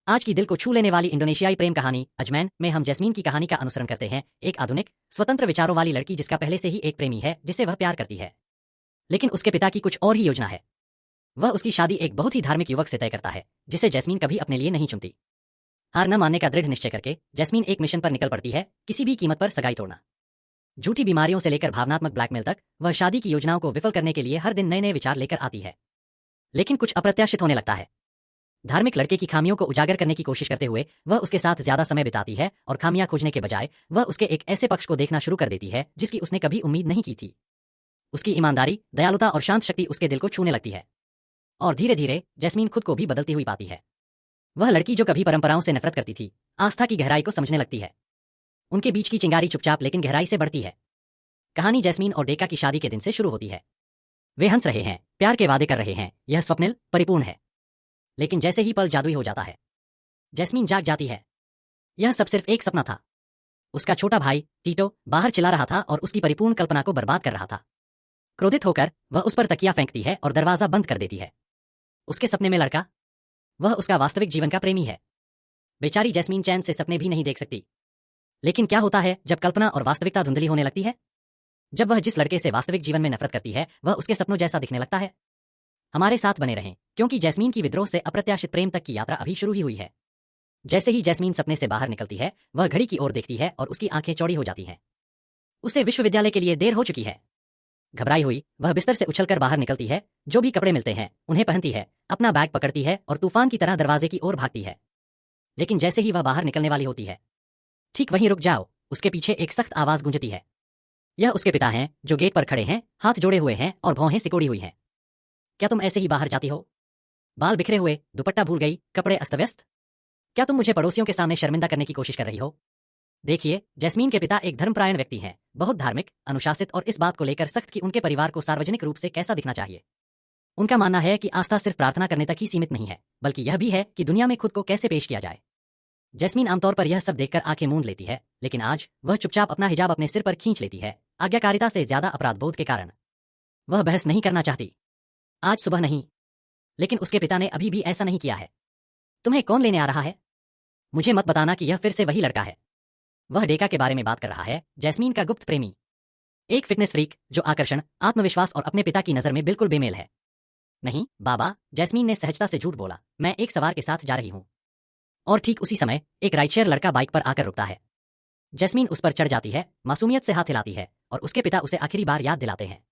आज की दिल को छू लेने वाली इंडोनेशियाई प्रेम कहानी अजमैन में हम जैस्मीन की कहानी का अनुसरण करते हैं। एक आधुनिक स्वतंत्र विचारों वाली लड़की जिसका पहले से ही एक प्रेमी है जिससे वह प्यार करती है, लेकिन उसके पिता की कुछ और ही योजना है। वह उसकी शादी एक बहुत ही धार्मिक युवक से तय करता है जिसे जैस्मीन कभी अपने लिए नहीं चुनती। हार न मानने का दृढ़ निश्चय करके जैस्मीन एक मिशन पर निकल पड़ती है, किसी भी कीमत पर सगाई तोड़ना। झूठी बीमारियों से लेकर भावनात्मक ब्लैकमेल तक वह शादी की योजनाओं को विफल करने के लिए हर दिन नए नए विचार लेकर आती है। लेकिन कुछ अप्रत्याशित होने लगता है। धार्मिक लड़के की खामियों को उजागर करने की कोशिश करते हुए वह उसके साथ ज्यादा समय बिताती है और खामियां खोजने के बजाय वह उसके एक ऐसे पक्ष को देखना शुरू कर देती है जिसकी उसने कभी उम्मीद नहीं की थी। उसकी ईमानदारी, दयालुता और शांत शक्ति उसके दिल को छूने लगती है और धीरे धीरे जैस्मीन खुद को भी बदलती हुई पाती है। वह लड़की जो कभी परंपराओं से नफरत करती थी, आस्था की गहराई को समझने लगती है। उनके बीच की चिंगारी चुपचाप लेकिन गहराई से बढ़ती है। कहानी जैस्मीन और डेका की शादी के दिन से शुरू होती है। वे हंस रहे हैं, प्यार के वादे कर रहे हैं, यह स्वप्निल परिपूर्ण है। लेकिन जैसे ही पल जादुई हो जाता है, जैस्मीन जाग जाती है। यह सब सिर्फ एक सपना था। उसका छोटा भाई टीटो बाहर चिल्ला रहा था और उसकी परिपूर्ण कल्पना को बर्बाद कर रहा था। क्रोधित होकर वह उस पर तकिया फेंकती है और दरवाजा बंद कर देती है। उसके सपने में लड़का, वह उसका वास्तविक जीवन का प्रेमी है। बेचारी जैस्मीन चैन से सपने भी नहीं देख सकती। लेकिन क्या होता है जब कल्पना और वास्तविकता धुंधली होने लगती है? जब वह जिस लड़के से वास्तविक जीवन में नफरत करती है वह उसके सपनों जैसा दिखने लगता है। हमारे साथ बने रहें, क्योंकि जैस्मीन की विद्रोह से अप्रत्याशित प्रेम तक की यात्रा अभी शुरू ही हुई है। जैसे ही जैस्मीन सपने से बाहर निकलती है वह घड़ी की ओर देखती है और उसकी आंखें चौड़ी हो जाती हैं। उसे विश्वविद्यालय के लिए देर हो चुकी है। घबराई हुई वह बिस्तर से उछलकर बाहर निकलती है, जो भी कपड़े मिलते हैं उन्हें पहनती है, अपना बैग पकड़ती है और तूफान की तरह दरवाजे की ओर भागती है। लेकिन जैसे ही वह बाहर निकलने वाली होती है, ठीक वहीं रुक जाओ, उसके पीछे एक सख्त आवाज गूंजती है। यह उसके पिता हैं जो गेट पर खड़े हैं, हाथ जोड़े हुए हैं और भौहें सिकोड़ी हुई हैं। क्या तुम ऐसे ही बाहर जाती हो? बाल बिखरे हुए, दुपट्टा भूल गई, कपड़े अस्तव्यस्त। क्या तुम मुझे पड़ोसियों के सामने शर्मिंदा करने की कोशिश कर रही हो? देखिए, जैस्मीन के पिता एक धर्मपरायण व्यक्ति हैं, बहुत धार्मिक, अनुशासित और इस बात को लेकर सख्त कि उनके परिवार को सार्वजनिक रूप से कैसा दिखना चाहिए। उनका मानना है कि आस्था सिर्फ प्रार्थना करने तक ही सीमित नहीं है, बल्कि यह भी है कि दुनिया में खुद को कैसे पेश किया जाए। जैस्मीन आमतौर पर यह सब देखकर आंखें मूंद लेती है, लेकिन आज वह चुपचाप अपना हिजाब अपने सिर पर खींच लेती है, आज्ञाकारिता से ज्यादा अपराध बोध के कारण। वह बहस नहीं करना चाहती। आज सुबह नहीं, लेकिन उसके पिता ने अभी भी ऐसा नहीं किया है। तुम्हें कौन लेने आ रहा है? मुझे मत बताना कि यह फिर से वही लड़का है। वह डेका के बारे में बात कर रहा है, जैस्मीन का गुप्त प्रेमी। एक फिटनेस फ्रीक जो आकर्षण, आत्मविश्वास और अपने पिता की नजर में बिल्कुल बेमेल है। नहीं बाबा, जैस्मीन ने सहजता से झूठ बोला, मैं एक सवार के साथ जा रही हूं। और ठीक उसी समय एक राइडशेयर लड़का बाइक पर आकर रुकता है। जैस्मीन उस पर चढ़ जाती है, मासूमियत से हाथ हिलाती है और उसके पिता उसे आखिरी बार याद दिलाते हैं,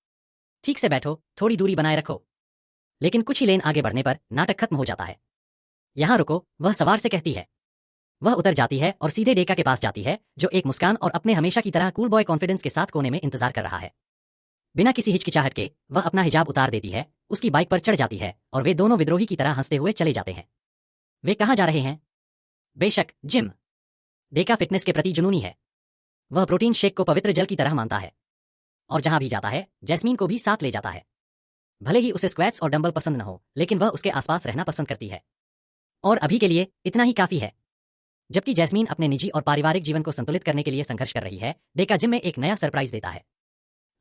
ठीक से बैठो, थोड़ी दूरी बनाए रखो। लेकिन कुछ ही लेन आगे बढ़ने पर नाटक खत्म हो जाता है। यहां रुको, वह सवार से कहती है। वह उतर जाती है और सीधे डेका के पास जाती है, जो एक मुस्कान और अपने हमेशा की तरह कूल बॉय कॉन्फिडेंस के साथ कोने में इंतजार कर रहा है। बिना किसी हिचकिचाहट के वह अपना हिजाब उतार देती है, उसकी बाइक पर चढ़ जाती है और वे दोनों विद्रोही की तरह हंसते हुए चले जाते हैं। वे कहां जा रहे हैं? बेशक, जिम। डेका फिटनेस के प्रति जुनूनी है। वह प्रोटीन शेक को पवित्र जल की तरह मानता है और जहां भी जाता है जैस्मीन को भी साथ ले जाता है। भले ही उसे स्क्वैट्स और डंबल पसंद न हो, लेकिन वह उसके आसपास रहना पसंद करती है। और अभी के लिए इतना ही काफी है। जबकि जैस्मीन अपने निजी और पारिवारिक जीवन को संतुलित करने के लिए संघर्ष कर रही है, डेका जिम में एक नया सरप्राइज देता है।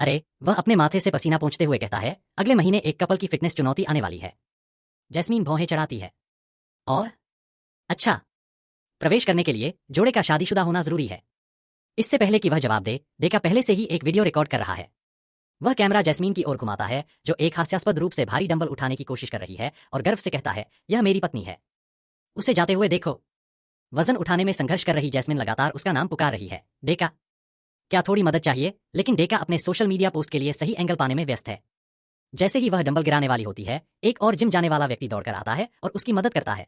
अरे, वह अपने माथे से पसीना पोंछते हुए कहता है, अगले महीने एक कपल की फिटनेस चुनौती आने वाली है। जैस्मीन भौहें चढ़ाती है। और अच्छा, प्रवेश करने के लिए जोड़े का शादीशुदा होना जरूरी है। इससे पहले कि वह जवाब दे, डेका पहले से ही एक वीडियो रिकॉर्ड कर रहा है। वह कैमरा जैस्मीन की ओर घुमाता है, जो एक हास्यास्पद रूप से भारी डंबल उठाने की कोशिश कर रही है और गर्व से कहता है, यह मेरी पत्नी है। उसे जाते हुए देखो। वजन उठाने में संघर्ष कर रही जैस्मीन लगातार उसका नाम पुकार रही है, डेका। क्या थोड़ी मदद चाहिए? लेकिन डेका अपने सोशल मीडिया पोस्ट के लिए सही एंगल पाने में व्यस्त है। जैसे ही वह डंबल गिराने वाली होती है, एक और जिम जाने वाला व्यक्ति दौड़कर आता है और उसकी मदद करता है।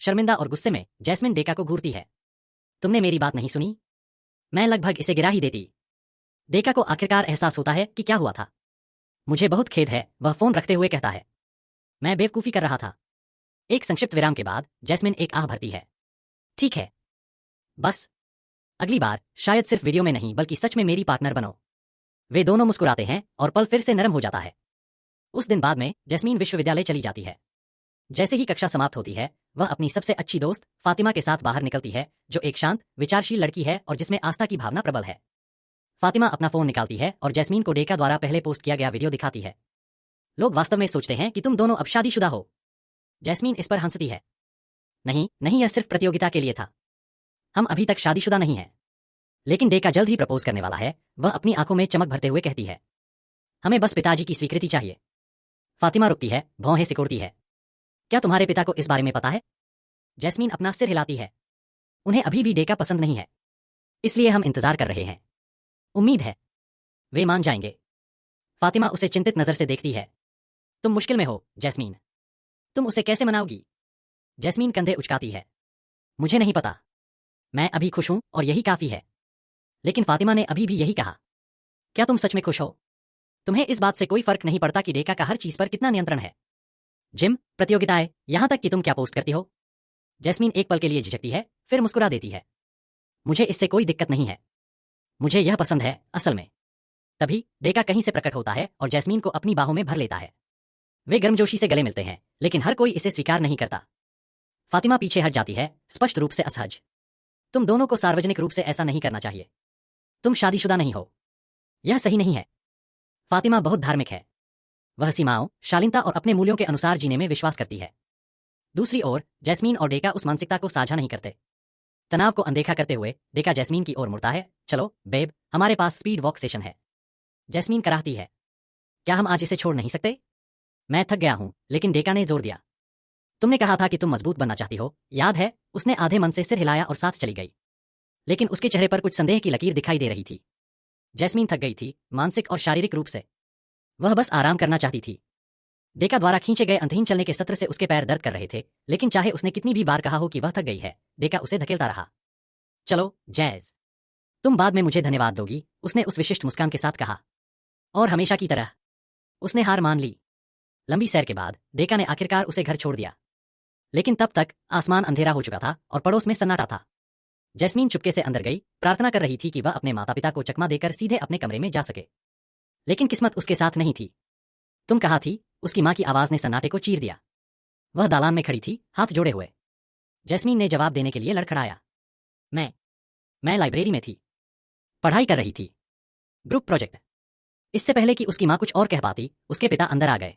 शर्मिंदा और गुस्से में जैस्मीन डेका को घूरती है, तुमने मेरी बात नहीं सुनी? मैं लगभग इसे गिरा ही देती। डेका को आखिरकार एहसास होता है कि क्या हुआ था। मुझे बहुत खेद है, वह फोन रखते हुए कहता है। मैं बेवकूफी कर रहा था। एक संक्षिप्त विराम के बाद जैस्मिन एक आह भरती है। ठीक है, बस अगली बार शायद सिर्फ वीडियो में नहीं बल्कि सच में मेरी पार्टनर बनो। वे दोनों मुस्कुराते हैं और पल फिर से नरम हो जाता है। उस दिन बाद में जैस्मीन विश्वविद्यालय चली जाती है। जैसे ही कक्षा समाप्त होती है, वह अपनी सबसे अच्छी दोस्त फातिमा के साथ बाहर निकलती है, जो एक शांत, विचारशील लड़की है और जिसमें आस्था की भावना प्रबल है। फातिमा अपना फोन निकालती है और जैस्मीन को डेका द्वारा पहले पोस्ट किया गया वीडियो दिखाती है। लोग वास्तव में सोचते हैं कि तुम दोनों अब शादीशुदा हो। जैस्मीन इस पर हंसती है। नहीं नहीं, यह सिर्फ प्रतियोगिता के लिए था। हम अभी तक शादीशुदा नहीं हैं। लेकिन डेका जल्द ही प्रपोज करने वाला है, वह अपनी आंखों में चमक भरते हुए कहती है। हमें बस पिताजी की स्वीकृति चाहिए। फातिमा रुकती है, भौहें सिकोड़ती है। क्या तुम्हारे पिता को इस बारे में पता है? जैस्मीन अपना सिर हिलाती है। उन्हें अभी भी डेका पसंद नहीं है, इसलिए हम इंतजार कर रहे हैं। उम्मीद है वे मान जाएंगे। फातिमा उसे चिंतित नजर से देखती है। तुम मुश्किल में हो, जैस्मीन। तुम उसे कैसे मनाओगी? जैस्मीन कंधे उचकाती है। मुझे नहीं पता। मैं अभी खुश हूं और यही काफी है। लेकिन फातिमा ने अभी भी यही कहा। क्या तुम सच में खुश हो? तुम्हें इस बात से कोई फर्क नहीं पड़ता कि डेका का हर चीज पर कितना नियंत्रण है? जिम, प्रतियोगिताएं, यहां तक कि तुम क्या पोस्ट करती हो? जैस्मीन एक पल के लिए झिझकती है, फिर मुस्कुरा देती है। मुझे इससे कोई दिक्कत नहीं है। मुझे यह पसंद है, असल में। तभी डेका कहीं से प्रकट होता है और जैस्मीन को अपनी बाहों में भर लेता है। वे गर्मजोशी से गले मिलते हैं, लेकिन हर कोई इसे स्वीकार नहीं करता। फातिमा पीछे हट जाती है, स्पष्ट रूप से असहज। तुम दोनों को सार्वजनिक रूप से ऐसा नहीं करना चाहिए। तुम शादीशुदा नहीं हो। यह सही नहीं है। फातिमा बहुत धार्मिक है। वह सीमाओं, शालीनता और अपने मूल्यों के अनुसार जीने में विश्वास करती है। दूसरी ओर जैस्मीन और डेका उस मानसिकता को साझा नहीं करते। तनाव को अनदेखा करते हुए डेका जैस्मीन की ओर मुड़ता है। चलो बेब, हमारे पास स्पीड वॉक सेशन है। जैस्मीन कराहती है। क्या हम आज इसे छोड़ नहीं सकते? मैं थक गया हूं, लेकिन डेका ने जोर दिया। तुमने कहा था कि तुम मजबूत बनना चाहती हो, याद है? उसने आधे मन से सिर हिलाया और साथ चली गई। लेकिन उसके चेहरे पर कुछ संदेह की लकीर दिखाई दे रही थी। जैस्मीन थक गई थी, मानसिक और शारीरिक रूप से। वह बस आराम करना चाहती थी। डेका द्वारा खींचे गए अंतहीन चलने के सत्र से उसके पैर दर्द कर रहे थे, लेकिन चाहे उसने कितनी भी बार कहा हो कि वह थक गई है, डेका उसे धकेलता रहा। चलो जैज, तुम बाद में मुझे धन्यवाद दोगी, उसने उस विशिष्ट मुस्कान के साथ कहा। और हमेशा की तरह उसने हार मान ली। लंबी सैर के बाद डेका ने आखिरकार उसे घर छोड़ दिया। लेकिन तब तक आसमान अंधेरा हो चुका था और पड़ोस में सन्नाटा था। जैस्मीन चुपके से अंदर गई, प्रार्थना कर रही थी कि वह अपने माता पिता को चकमा देकर सीधे अपने कमरे में जा सके। लेकिन किस्मत उसके साथ नहीं थी। तुम कहाँ थी? उसकी मां की आवाज ने सन्नाटे को चीर दिया। वह दालान में खड़ी थी, हाथ जोड़े हुए। जैस्मीन ने जवाब देने के लिए लड़खड़ाया। मैं लाइब्रेरी में थी। पढ़ाई कर रही थी। Group project. इससे पहले कि उसकी मां कुछ और कह पाती, उसके पिता अंदर आ गए।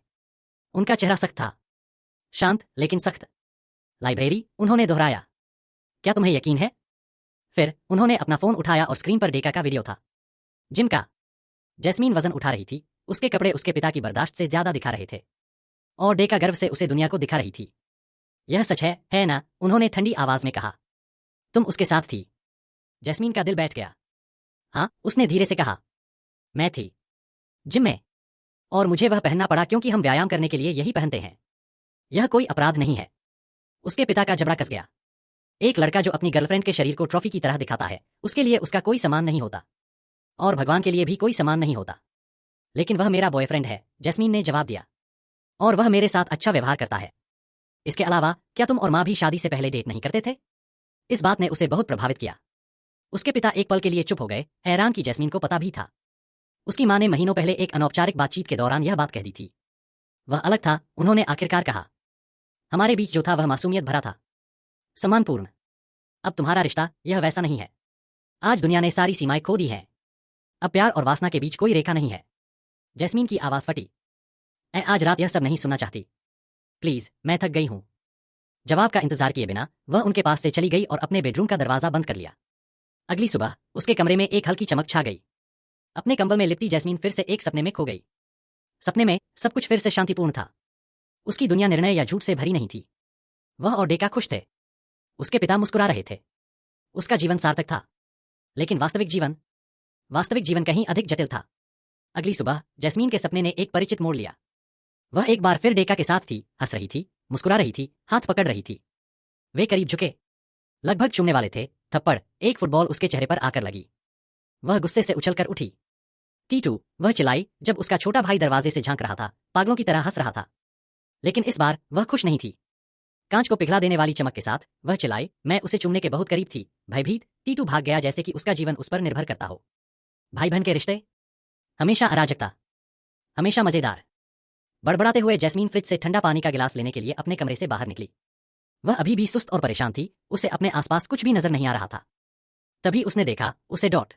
उनका चेहरा सख्त था, शांत लेकिन सख्त। लाइब्रेरी, उन्होंने दोहराया। क्या तुम्हें यकीन है? फिर उन्होंने अपना फोन उठाया और स्क्रीन पर डेका का वीडियो था। जिम का। जैस्मीन वजन उठा रही थी, उसके कपड़े उसके पिता की बर्दाश्त से ज्यादा दिखा रहे थे। और डेका गर्व से उसे दुनिया को दिखा रही थी। यह सच है ना? उन्होंने ठंडी आवाज में कहा। तुम उसके साथ थी? जैस्मीन का दिल बैठ गया। हाँ, उसने धीरे से कहा। मैं थी जिम में, और मुझे वह पहनना पड़ा क्योंकि हम व्यायाम करने के लिए यही पहनते हैं। यह कोई अपराध नहीं है। उसके पिता का जबड़ा कस गया। एक लड़का जो अपनी गर्लफ्रेंड के शरीर को ट्रॉफी की तरह दिखाता है, उसके लिए उसका कोई सम्मान नहीं होता। और भगवान के लिए भी कोई सम्मान नहीं होता। लेकिन वह मेरा बॉयफ्रेंड है, जैस्मीन ने जवाब दिया। और वह मेरे साथ अच्छा व्यवहार करता है। इसके अलावा क्या तुम और मां भी शादी से पहले डेट नहीं करते थे? इस बात ने उसे बहुत प्रभावित किया। उसके पिता एक पल के लिए चुप हो गए, हैरान कि जैस्मीन को पता भी था। उसकी मां ने महीनों पहले एक अनौपचारिक बातचीत के दौरान यह बात कह दी थी। वह अलग था, उन्होंने आखिरकार कहा। हमारे बीच जो था वह मासूमियत भरा था, सम्मानपूर्ण। अब तुम्हारा रिश्ता यह वैसा नहीं है। आज दुनिया ने सारी सीमाएं खो दी हैं। अब प्यार और वासना के बीच कोई रेखा नहीं है। जैस्मीन की आवाज फटी। मैं आज रात यह सब नहीं सुनना चाहती। प्लीज, मैं थक गई हूं। जवाब का इंतजार किए बिना वह उनके पास से चली गई और अपने बेडरूम का दरवाजा बंद कर लिया। अगली सुबह उसके कमरे में एक हल्की चमक छा गई। अपने कंबल में लिपटी जैस्मीन फिर से एक सपने में खो गई। सपने में सब कुछ फिर से शांतिपूर्ण था। उसकी दुनिया निर्णय या झूठ से भरी नहीं थी। वह और डेका खुश थे। उसके पिता मुस्कुरा रहे थे। उसका जीवन सार्थक था। लेकिन वास्तविक जीवन कहीं अधिक जटिल था। अगली सुबह जैस्मीन के सपने ने एक परिचित मोड़ लिया। वह एक बार फिर डेका के साथ थी, हंस रही थी, मुस्कुरा रही थी, हाथ पकड़ रही थी। वे करीब झुके, लगभग चूमने वाले थे। थप्पड़, एक फुटबॉल उसके चेहरे पर आकर लगी। वह गुस्से से उछलकर उठी। टीटू, वह चिल्लाई जब उसका छोटा भाई दरवाजे से झांक रहा था, पागलों की तरह हंस रहा था। लेकिन इस बार वह खुश नहीं थी। कांच को पिघला देने वाली चमक के साथ वह चिल्लाई, मैं उसे चूमने के बहुत करीब थी। भयभीत, टीटू भाग गया जैसे कि उसका जीवन उस पर निर्भर करता हो। भाई बहन के रिश्ते हमेशा अराजकता, हमेशा मजेदार। बड़बड़ाते हुए जैस्मीन फ्रिज से ठंडा पानी का गिलास लेने के लिए अपने कमरे से बाहर निकली। वह अभी भी सुस्त और परेशान थी, उसे अपने आसपास कुछ भी नजर नहीं आ रहा था। तभी उसने देखा उसे डॉट,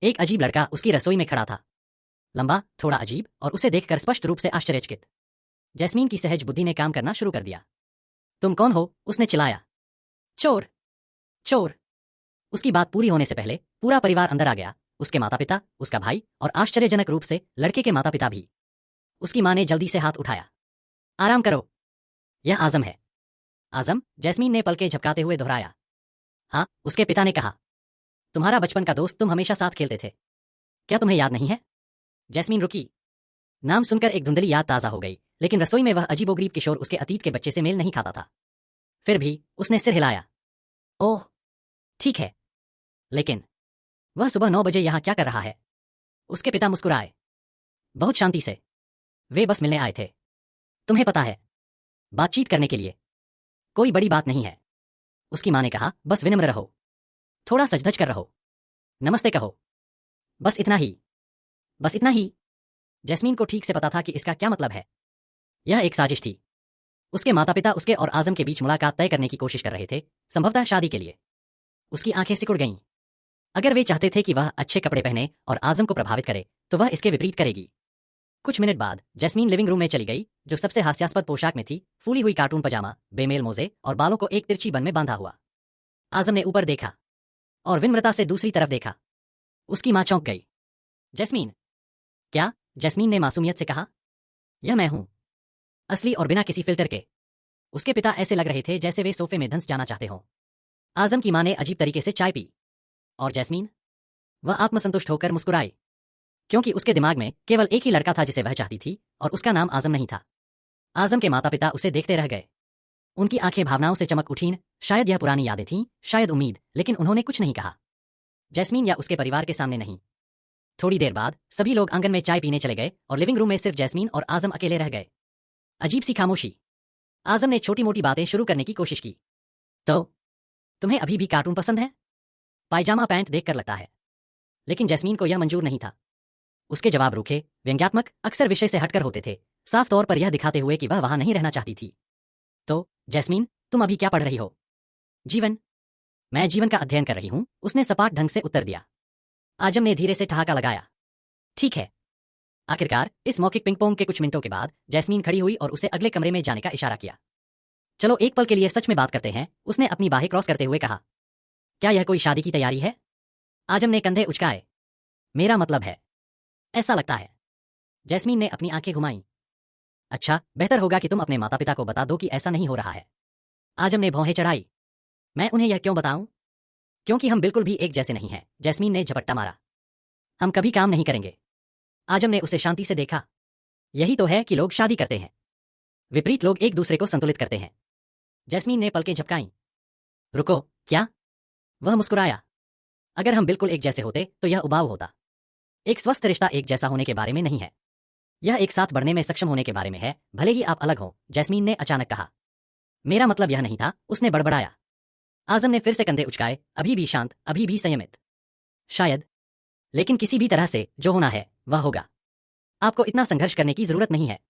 एक अजीब लड़का उसकी रसोई में खड़ा था। लंबा, थोड़ा अजीब, और उसे देखकर स्पष्ट रूप से आश्चर्यचकित। जैस्मीन की सहज बुद्धि ने काम करना शुरू कर दिया। तुम कौन हो? उसने चिल्लाया। चोर, चोर। उसकी बात पूरी होने से पहले पूरा परिवार अंदर आ गया, उसके माता पिता, उसका भाई और आश्चर्यजनक रूप से लड़के के माता पिता भी। उसकी मां ने जल्दी से हाथ उठाया। आराम करो, यह आजम है। आजम, जैस्मीन ने पलकें झपकाते हुए दोहराया। हाँ, उसके पिता ने कहा। तुम्हारा बचपन का दोस्त, तुम हमेशा साथ खेलते थे। क्या तुम्हें याद नहीं है? जैस्मीन रुकी। नाम सुनकर एक धुंधली याद ताजा हो गई, लेकिन रसोई में वह अजीबोगरीब किशोर उसके अतीत के बच्चे से मेल नहीं खाता था। फिर भी उसने सिर हिलाया। ओह, ठीक है, लेकिन वह सुबह 9 बजे यहां क्या कर रहा है? उसके पिता मुस्कुराए, बहुत शांति से। वे बस मिलने आए थे। तुम्हें पता है, बातचीत करने के लिए। कोई बड़ी बात नहीं है। उसकी मां ने कहा, बस विनम्र रहो, थोड़ा सजधज कर रहो, नमस्ते कहो, बस इतना ही, बस इतना ही। जैस्मीन को ठीक से पता था कि इसका क्या मतलब है। यह एक साजिश थी। उसके माता पिता उसके और आजम के बीच मुलाकात तय करने की कोशिश कर रहे थे, संभवतः शादी के लिए। उसकी आंखें सिकुड़ गईं। अगर वे चाहते थे कि वह अच्छे कपड़े पहने और आजम को प्रभावित करे, तो वह इसके विपरीत करेगी। कुछ मिनट बाद जैस्मीन लिविंग रूम में चली गई, जो सबसे हास्यास्पद पोशाक में थी, फूली हुई कार्टून पजामा, बेमेल मोजे और बालों को एक तिरछी बन में बांधा हुआ। आजम ने ऊपर देखा और विनम्रता से दूसरी तरफ देखा। उसकी मां चौंक गई। जैस्मीन। क्या? जैस्मीन ने मासूमियत से कहा। यह मैं हूं, असली और बिना किसी फिल्टर के। उसके पिता ऐसे लग रहे थे जैसे वे सोफे में धंस जाना चाहते हों। आजम की मां ने अजीब तरीके से चाय पी। और जैस्मीन? वह आत्मसंतुष्ट होकर मुस्कुराई, क्योंकि उसके दिमाग में केवल एक ही लड़का था जिसे वह चाहती थी, और उसका नाम आजम नहीं था। आजम के माता पिता उसे देखते रह गए। उनकी आंखें भावनाओं से चमक उठीं। शायद यह पुरानी यादें थीं, शायद उम्मीद, लेकिन उन्होंने कुछ नहीं कहा। जैस्मीन या उसके परिवार के सामने नहीं। थोड़ी देर बाद सभी लोग आंगन में चाय पीने चले गए और लिविंग रूम में सिर्फ जैस्मीन और आजम अकेले रह गए। अजीब सी खामोशी। आजम ने छोटी मोटी बातें शुरू करने की कोशिश की। तो तुम्हें अभी भी कार्टून पसंद है? पायजामा पैंट देखकर लगता है। लेकिन जैस्मीन को यह मंजूर नहीं था। उसके जवाब रूखे, व्यंग्यात्मक, अक्सर विषय से हटकर होते थे, साफ तौर पर यह दिखाते हुए कि वह वहां नहीं रहना चाहती थी। तो जैस्मीन, तुम अभी क्या पढ़ रही हो? जीवन। मैं जीवन का अध्ययन कर रही हूं, उसने सपाट ढंग से उत्तर दिया। आजम ने धीरे से ठहाका लगाया। ठीक है। आखिरकार इस मौखिक पिंग-पोंग के कुछ मिनटों के बाद जैस्मीन खड़ी हुई और उसे अगले कमरे में जाने का इशारा किया। चलो एक पल के लिए सच में बात करते हैं, उसने अपनी बाहें क्रॉस करते हुए कहा। क्या यह कोई शादी की तैयारी है? आजम ने कंधे उचकाए। मेरा मतलब है, ऐसा लगता है। जैस्मीन ने अपनी आंखें घुमाईं। अच्छा, बेहतर होगा कि तुम अपने माता पिता को बता दो कि ऐसा नहीं हो रहा है। आजम ने भौहें चढ़ाई। मैं उन्हें यह क्यों बताऊं? क्योंकि हम बिल्कुल भी एक जैसे नहीं हैं, जैस्मीन ने झपट्टा मारा। हम कभी काम नहीं करेंगे। आजम ने उसे शांति से देखा। यही तो है कि लोग शादी करते हैं। विपरीत लोग एक दूसरे को संतुलित करते हैं। जैस्मीन ने पलकें झपकाईं। रुको, क्या? वह मुस्कुराया। अगर हम बिल्कुल एक जैसे होते तो यह उबाऊ होता। एक स्वस्थ रिश्ता एक जैसा होने के बारे में नहीं है। यह एक साथ बढ़ने में सक्षम होने के बारे में है, भले ही आप अलग हों, जैस्मीन ने अचानक कहा। मेरा मतलब यह नहीं था, उसने बड़बड़ाया। आजम ने फिर से कंधे उचकाए, अभी भी शांत, अभी भी संयमित। शायद, लेकिन किसी भी तरह से जो होना है वह होगा। आपको इतना संघर्ष करने की जरूरत नहीं है।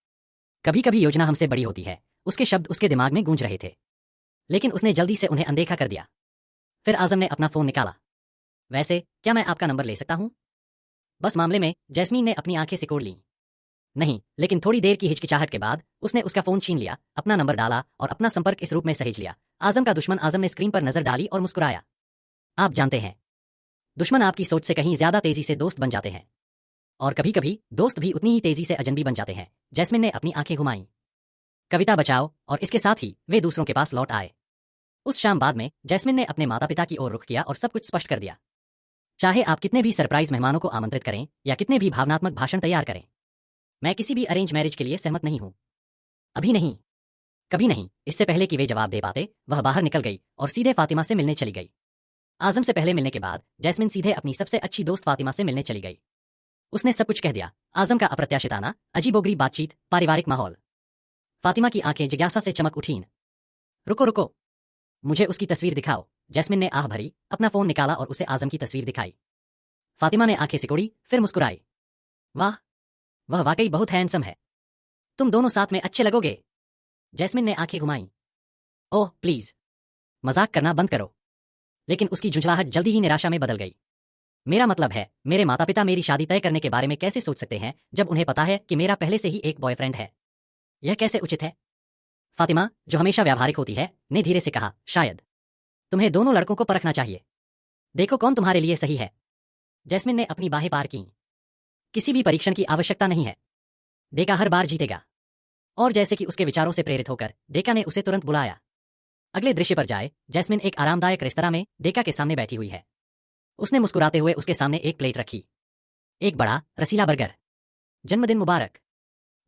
कभी कभी योजना हमसे बड़ी होती है। उसके शब्द उसके दिमाग में गूंज रहे थे, लेकिन उसने जल्दी से उन्हें अनदेखा कर दिया। फिर आजम ने अपना फोन निकाला। वैसे क्या मैं आपका नंबर ले सकता हूं? बस मामले में जैस्मीन ने अपनी आंखें सिकोड़ लीं। नहीं, लेकिन थोड़ी देर की हिचकिचाहट के बाद उसने उसका फोन छीन लिया, अपना नंबर डाला और अपना संपर्क इस रूप में सहेज लिया। आजम का दुश्मन। आजम ने स्क्रीन पर नजर डाली और मुस्कुराया। आप जानते हैं, दुश्मन आपकी सोच से कहीं ज्यादा तेजी से दोस्त बन जाते हैं, और कभी कभी दोस्त भी उतनी ही तेजी से अजनबी बन जाते हैं। जैस्मिन ने अपनी आंखें घुमाईं। कविता बचाओ, और इसके साथ ही वे दूसरों के पास लौट आए। उस शाम बाद में जैस्मिन ने अपने माता पिता की ओर रुख किया और सब कुछ स्पष्ट कर दिया। चाहे आप कितने भी सरप्राइज मेहमानों को आमंत्रित करें या कितने भी भावनात्मक भाषण तैयार करें, मैं किसी भी अरेंज मैरिज के लिए सहमत नहीं हूं। अभी नहीं, कभी नहीं। इससे पहले कि वे जवाब दे पाते, वह बाहर निकल गई और सीधे फातिमा से मिलने चली गई। आजम से पहले मिलने के बाद जैस्मिन सीधे अपनी सबसे अच्छी दोस्त फातिमा से मिलने चली गई। उसने सब कुछ कह दिया। आजम का अप्रत्याशित आना, अजीबोगरीब बातचीत, पारिवारिक माहौल। फातिमा की आंखें जिज्ञासा से चमक उठीं। रुको रुको, मुझे उसकी तस्वीर दिखाओ। जैस्मिन ने आह भरी, अपना फोन निकाला और उसे आजम की तस्वीर दिखाई। फातिमा ने आंखें सिकोड़ी, फिर मुस्कुराई। वाह, वह वाकई बहुत हैंडसम है। तुम दोनों साथ में अच्छे लगोगे। जैस्मिन ने आंखें घुमाईं। ओह प्लीज, मजाक करना बंद करो। लेकिन उसकी झुंझलाहट जल्दी ही निराशा में बदल गई। मेरा मतलब है, मेरे माता पिता मेरी शादी तय करने के बारे में कैसे सोच सकते हैं जब उन्हें पता है कि मेरा पहले से ही एक बॉयफ्रेंड है? यह कैसे उचित है? फातिमा, जो हमेशा व्यावहारिक होती है, ने धीरे से कहा, शायद तुम्हें दोनों लड़कों को परखना चाहिए। देखो कौन तुम्हारे लिए सही है। जैस्मिन ने अपनी बाहें पार की। किसी भी परीक्षण की आवश्यकता नहीं है। डेका हर बार जीतेगा। और जैसे कि उसके विचारों से प्रेरित होकर डेका ने उसे तुरंत बुलाया। अगले दृश्य पर जाए। जैस्मिन एक आरामदायक रेस्तरां में डेका के सामने बैठी हुई है। उसने मुस्कुराते हुए उसके सामने एक प्लेट रखी। एक बड़ा रसीला बर्गर। जन्मदिन मुबारक।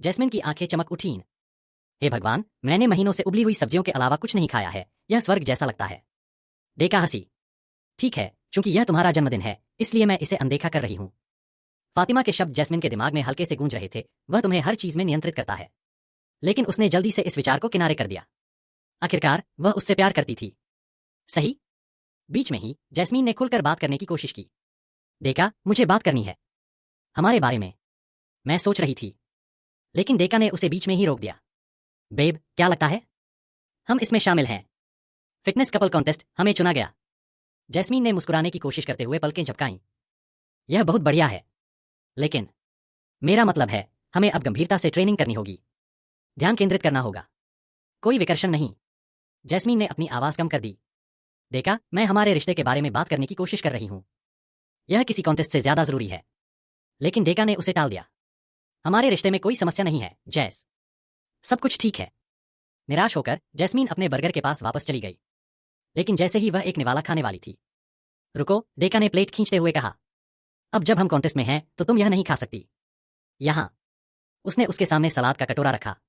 जैस्मिन की आंखें चमक उठीं। हे भगवान, मैंने महीनों से उबली हुई सब्जियों के अलावा कुछ नहीं खाया है। यह स्वर्ग जैसा लगता है। डेका हंसी। ठीक है, चूंकि यह तुम्हारा जन्मदिन है इसलिए मैं इसे अनदेखा कर रही हूं। फातिमा के शब्द जैस्मिन के दिमाग में हल्के से गूंज रहे थे। वह तुम्हें हर चीज में नियंत्रित करता है। लेकिन उसने जल्दी से इस विचार को किनारे कर दिया। आखिरकार वह उससे प्यार करती थी। सही। बीच में ही जैस्मीन ने खुलकर बात करने की कोशिश की। डेका, मुझे बात करनी है। हमारे बारे में मैं सोच रही थी। लेकिन डेका ने उसे बीच में ही रोक दिया। बेब, क्या लगता है हम इसमें शामिल हैं? फिटनेस कपल कॉन्टेस्ट हमें चुना गया। जैस्मीन ने मुस्कुराने की कोशिश करते हुए पलकें झपकाईं। यह बहुत बढ़िया है। लेकिन मेरा मतलब है हमें अब गंभीरता से ट्रेनिंग करनी होगी। ध्यान केंद्रित करना होगा। कोई विकर्षण नहीं। जैस्मीन ने अपनी आवाज कम कर दी। देखा, मैं हमारे रिश्ते के बारे में बात करने की कोशिश कर रही हूं। यह किसी कॉन्टेस्ट से ज्यादा जरूरी है। लेकिन डेका ने उसे टाल दिया। हमारे रिश्ते में कोई समस्या नहीं है जैस। सब कुछ ठीक है। निराश होकर जैस्मीन अपने बर्गर के पास वापस चली गई। लेकिन जैसे ही वह एक निवाला खाने वाली थी, रुको, डेका ने प्लेट खींचते हुए कहा। अब जब हम कॉन्टेस्ट में हैं तो तुम यह नहीं खा सकती। यहां उसने उसके सामने सलाद का कटोरा रखा।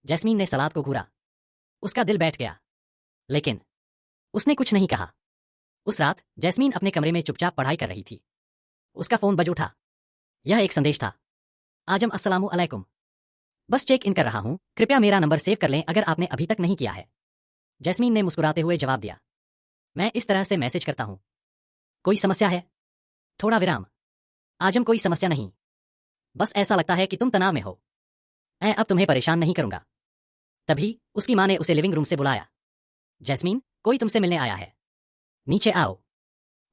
जैस्मीन ने सलाद को घूरा। उसका दिल बैठ गया। लेकिन उसने कुछ नहीं कहा। उस रात जैस्मीन अपने कमरे में चुपचाप पढ़ाई कर रही थी। उसका फोन बज उठा। यह एक संदेश था। आजम, अस्सलामु अलैकुम। बस चेक इन कर रहा हूं, कृपया मेरा नंबर सेव कर लें अगर आपने अभी तक नहीं किया है। जैस्मीन ने मुस्कुराते हुए जवाब दिया। मैं इस तरह से मैसेज करता हूं। कोई समस्या है? थोड़ा विराम। आजम, कोई समस्या नहीं। बस ऐसा लगता है कि तुम तनाव में हो। मैं अब तुम्हें परेशान नहीं करूंगा। तभी उसकी मां ने उसे लिविंग रूम से बुलाया। जैस्मीन, कोई तुमसे मिलने आया है। नीचे आओ।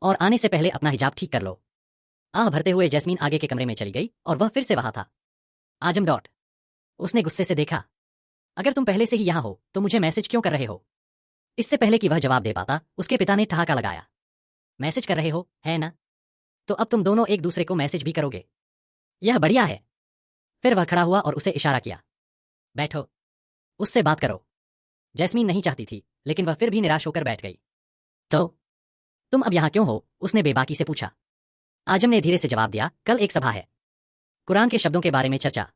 और आने से पहले अपना हिजाब ठीक कर लो। आह भरते हुए जैस्मीन आगे के कमरे में चली गई और वह फिर से वहां था। आजम डॉट। उसने गुस्से से देखा। अगर तुम पहले से ही यहां हो तो मुझे मैसेज क्यों कर रहे हो? इससे पहले कि वह जवाब दे पाता, उसके पिता ने ठहाका लगाया। मैसेज कर रहे हो, है ना? तो अब तुम दोनों एक दूसरे को मैसेज भी करोगे। यह बढ़िया है। फिर वह खड़ा हुआ और उसे इशारा किया। बैठो। उससे बात करो। जैस्मीन नहीं चाहती थी, लेकिन वह फिर भी निराश होकर बैठ गई। तो तुम अब यहां क्यों हो? उसने बेबाकी से पूछा। आजम ने धीरे से जवाब दिया, कल एक सभा है। कुरान के शब्दों के बारे में चर्चा।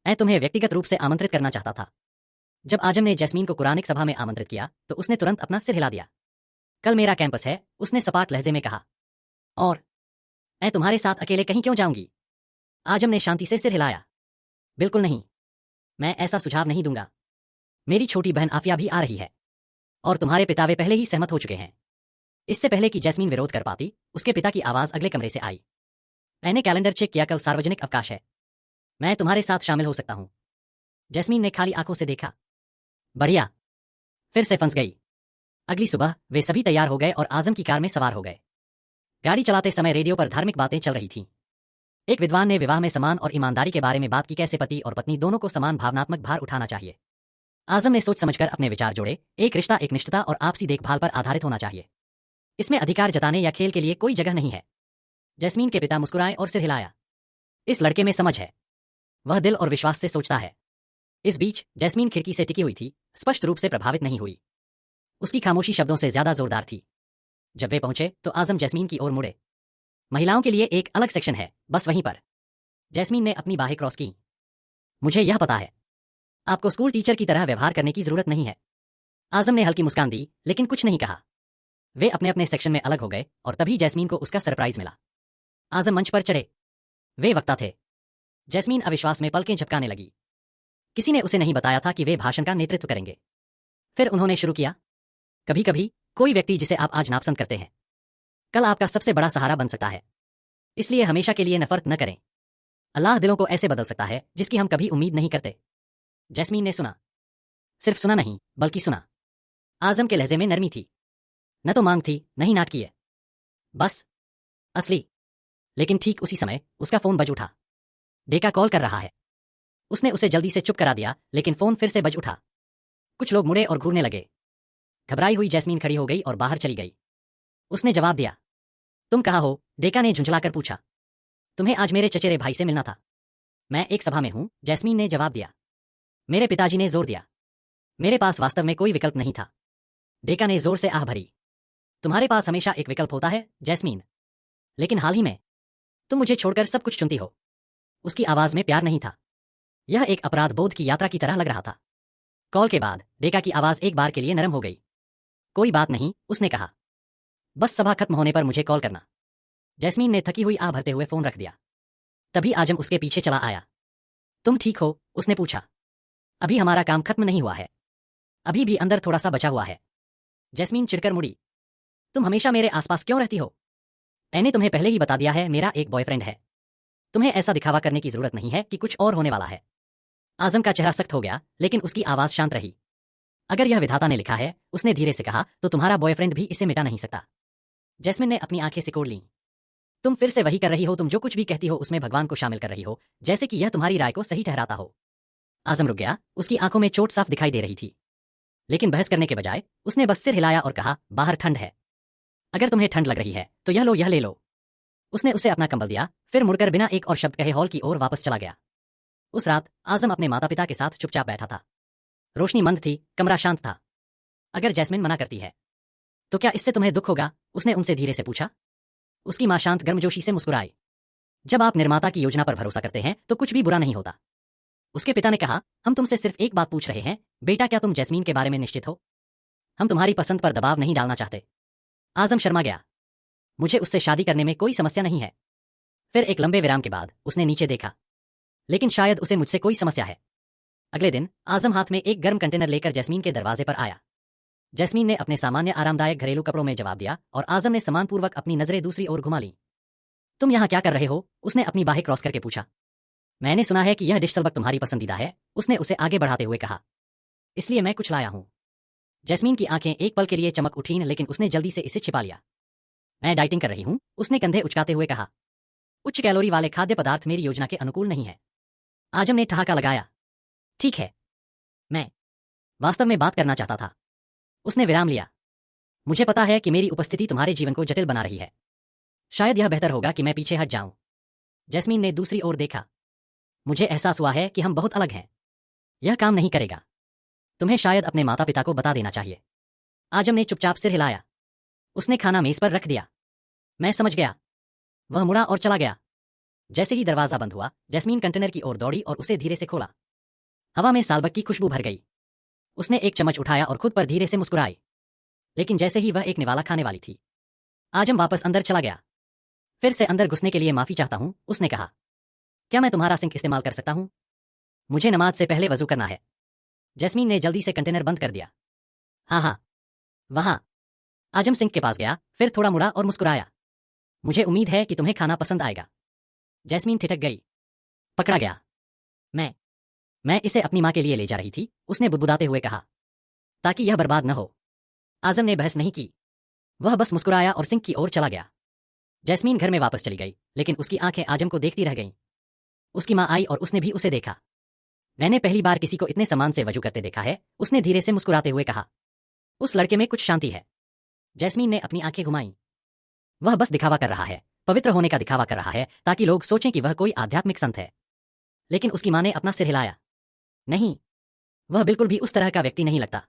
मैं तुम्हें व्यक्तिगत रूप से आमंत्रित करना चाहता था। जब आजम ने जैस्मीन को कुरानिक सभा में आमंत्रित किया तो उसने तुरंत अपना सिर हिला दिया। कल मेरा कैंपस है, उसने सपाट लहजे में कहा। और मैं तुम्हारे साथ अकेले कहीं क्यों जाऊंगी? आजम ने शांति से सिर हिलाया। बिल्कुल नहीं। मैं ऐसा सुझाव नहीं दूंगा। मेरी छोटी बहन आफिया भी आ रही है। और तुम्हारे पिता वे पहले ही सहमत हो चुके हैं। इससे पहले कि जैस्मीन विरोध कर पाती, उसके पिता की आवाज अगले कमरे से आई। मैंने कैलेंडर चेक किया, कल सार्वजनिक अवकाश है। मैं तुम्हारे साथ शामिल हो सकता हूं। जैस्मीन ने खाली आंखों से देखा। बढ़िया। फिर से फंस गई। अगली सुबह वे सभी तैयार हो गए और आजम की कार में सवार हो गए। गाड़ी चलाते समय रेडियो पर धार्मिक बातें चल रही थीं। एक विद्वान ने विवाह में समान और ईमानदारी के बारे में बात की, कैसे पति और पत्नी दोनों को समान भावनात्मक भार उठाना चाहिए। आजम ने सोच समझकर अपने विचार जोड़े। एक रिश्ता एक निष्ठता और आपसी देखभाल पर आधारित होना चाहिए। इसमें अधिकार जताने या खेल के लिए कोई जगह नहीं है। जैस्मीन के पिता मुस्कुराए और सिर हिलाया। इस लड़के में समझ है। वह दिल और विश्वास से सोचता है। इस बीच जैस्मीन खिड़की से टिकी हुई थी, स्पष्ट रूप से प्रभावित नहीं हुई। उसकी खामोशी शब्दों से ज्यादा जोरदार थी। जब वे पहुंचे तो आजम जैस्मीन की ओर मुड़े। महिलाओं के लिए एक अलग सेक्शन है, बस वहीं पर। जैस्मीन ने अपनी बाहें क्रॉस की। मुझे यह पता है। आपको स्कूल टीचर की तरह व्यवहार करने की जरूरत नहीं है। आजम ने हल्की मुस्कान दी, लेकिन कुछ नहीं कहा। वे अपने अपने सेक्शन में अलग हो गए और तभी जैस्मीन को उसका सरप्राइज मिला। आजम मंच पर चढ़े। वे वक्ता थे। जैस्मीन अविश्वास में पलकें झपकाने लगी। किसी ने उसे नहीं बताया था कि वे भाषण का नेतृत्व करेंगे। फिर उन्होंने शुरू किया। कभी कभी कोई व्यक्ति जिसे आप आज नापसंद करते हैं, कल आपका सबसे बड़ा सहारा बन सकता है। इसलिए हमेशा के लिए नफरत न करें। अल्लाह दिलों को ऐसे बदल सकता है जिसकी हम कभी उम्मीद नहीं करते। जैस्मीन ने सुना। सिर्फ सुना नहीं, बल्कि सुना। आजम के लहजे में नरमी थी। न तो मांग थी, नहीं नाटकीय। बस असली। लेकिन ठीक उसी समय उसका फोन बज उठा। डेका कॉल कर रहा है। उसने उसे जल्दी से चुप करा दिया, लेकिन फोन फिर से बज उठा। कुछ लोग मुड़े और घूरने लगे। घबराई हुई जैस्मीन खड़ी हो गई और बाहर चली गई। उसने जवाब दिया, तुम कहाँ हो? डेका ने झुंझलाकर पूछा। तुम्हें आज मेरे चचेरे भाई से मिलना था। मैं एक सभा में हूं, जैस्मीन ने जवाब दिया। मेरे पिताजी ने जोर दिया। मेरे पास वास्तव में कोई विकल्प नहीं था। डेका ने जोर से आह भरी। तुम्हारे पास हमेशा एक विकल्प होता है, जैस्मीन। लेकिन हाल ही में तुम मुझे छोड़कर सब कुछ चुनती हो। उसकी आवाज में प्यार नहीं था। यह एक अपराध बोध की यात्रा की तरह लग रहा था। कॉल के बाद डेका की आवाज एक बार के लिए नरम हो गई। कोई बात नहीं, उसने कहा। बस सभा खत्म होने पर मुझे कॉल करना। जैस्मीन ने थकी हुई आह भरते हुए फोन रख दिया। तभी आजम उसके पीछे चला आया। तुम ठीक हो? उसने पूछा। अभी हमारा काम खत्म नहीं हुआ है। अभी भी अंदर थोड़ा सा बचा हुआ है। जैस्मीन चिढ़कर मुड़ी। तुम हमेशा मेरे आसपास क्यों रहती हो? मैंने तुम्हें पहले ही बता दिया है, मेरा एक बॉयफ्रेंड है। तुम्हें ऐसा दिखावा करने की जरूरत नहीं है कि कुछ और होने वाला है। आजम का चेहरा सख्त हो गया, लेकिन उसकी आवाज शांत रही। अगर यह विधाता ने लिखा है, उसने धीरे से कहा, तो तुम्हारा बॉयफ्रेंड भी इसे मिटा नहीं सकता। जैस्मिन ने अपनी आंखें सिकोड़ लीं। तुम फिर से वही कर रही हो, तुम जो कुछ भी कहती हो उसमें भगवान को शामिल कर रही हो, जैसे कि यह तुम्हारी राय को सही ठहराता हो। आजम रुक गया, उसकी आंखों में चोट साफ दिखाई दे रही थी। लेकिन बहस करने के बजाय उसने बस सिर हिलाया और कहा, बाहर ठंड है। अगर तुम्हें ठंड लग रही है तो यह लो, यह ले लो। उसने उसे अपना कंबल दिया, फिर मुड़कर बिना एक और शब्द कहे हॉल की ओर वापस चला गया। उस रात आजम अपने माता पिता के साथ चुपचाप बैठा था। रोशनी मंद थी, कमरा शांत था। अगर जैस्मिन मना करती है तो क्या इससे तुम्हें दुख होगा? उसने उनसे धीरे से पूछा। उसकी मां शांत गर्मजोशी से मुस्कुराई। जब आप निर्माता की योजना पर भरोसा करते हैं तो कुछ भी बुरा नहीं होता। उसके पिता ने कहा, हम तुमसे सिर्फ एक बात पूछ रहे हैं, बेटा, क्या तुम जैस्मीन के बारे में निश्चित हो? हम तुम्हारी पसंद पर दबाव नहीं डालना चाहते। आजम शर्मा गया। मुझे उससे शादी करने में कोई समस्या नहीं है। फिर एक लंबे विराम के बाद उसने नीचे देखा। लेकिन शायद उसे मुझसे कोई समस्या है। अगले दिन आजम हाथ में एक गर्म कंटेनर लेकर जैस्मीन के दरवाजे पर आया। जैस्मीन ने अपने सामान्य आरामदायक घरेलू कपड़ों में जवाब दिया और आजम ने सम्मानपूर्वक अपनी नजरें दूसरी ओर घुमा लीं। तुम यहां क्या कर रहे हो? उसने अपनी बाहें क्रॉस करके पूछा। मैंने सुना है कि यह डिश सबक तुम्हारी पसंदीदा है, उसने उसे आगे बढ़ाते हुए कहा। इसलिए मैं कुछ लाया हूं। जैस्मीन की आंखें एक पल के लिए चमक उठीं, लेकिन उसने जल्दी से इसे छिपा लिया। मैं डाइटिंग कर रही हूं, उसने कंधे उचकाते हुए कहा। उच्च कैलोरी वाले खाद्य पदार्थ मेरी योजना के अनुकूल नहीं है। आजम ने ठहाका लगाया। ठीक है, मैं वास्तव में बात करना चाहता था। उसने विराम लिया। मुझे पता है कि मेरी उपस्थिति तुम्हारे जीवन को जटिल बना रही है। शायद यह बेहतर होगा कि मैं पीछे हट जाऊं। जैस्मीन ने दूसरी ओर देखा। मुझे एहसास हुआ है कि हम बहुत अलग हैं। यह काम नहीं करेगा। तुम्हें शायद अपने माता पिता को बता देना चाहिए। आजम ने चुपचाप सिर हिलाया। उसने खाना मेज पर रख दिया। मैं समझ गया। वह मुड़ा और चला गया। जैसे ही दरवाजा बंद हुआ, जैस्मीन कंटेनर की ओर दौड़ी और उसे धीरे से खोला। हवा में सालबक की खुशबू भर गई। उसने एक चम्मच उठाया और खुद पर धीरे से मुस्कुराई। लेकिन जैसे ही वह एक निवाला खाने वाली थी, आजम वापस अंदर चला गया। फिर से अंदर घुसने के लिए माफी चाहता हूं, उसने कहा। क्या मैं तुम्हारा सिंक इस्तेमाल कर सकता हूं? मुझे नमाज से पहले वजू करना है। जैस्मीन ने जल्दी से कंटेनर बंद कर दिया। हाँ हाँ, वहां। आजम सिंक के पास गया, फिर थोड़ा मुड़ा और मुस्कुराया। मुझे उम्मीद है कि तुम्हें खाना पसंद आएगा। जैस्मीन ठिठक गई। पकड़ा गया। मैं इसे अपनी मां के लिए ले जा रही थी, उसने बुदबुदाते हुए कहा, ताकि यह बर्बाद न हो। आजम ने बहस नहीं की। वह बस मुस्कुराया और सिंक की ओर चला गया। जैस्मीन घर में वापस चली गई, लेकिन उसकी आंखें आजम को देखती रह गईं। उसकी मां आई और उसने भी उसे देखा। मैंने पहली बार किसी को इतने सम्मान से वजू करते देखा है, उसने धीरे से मुस्कुराते हुए कहा। उस लड़के में कुछ शांति है। जैस्मीन ने अपनी आंखें घुमाईं। वह बस दिखावा कर रहा है, पवित्र होने का दिखावा कर रहा है, ताकि लोग सोचें कि वह कोई आध्यात्मिक संत है। लेकिन उसकी मां ने अपना सिर हिलाया। नहीं, वह बिल्कुल भी उस तरह का व्यक्ति नहीं लगता।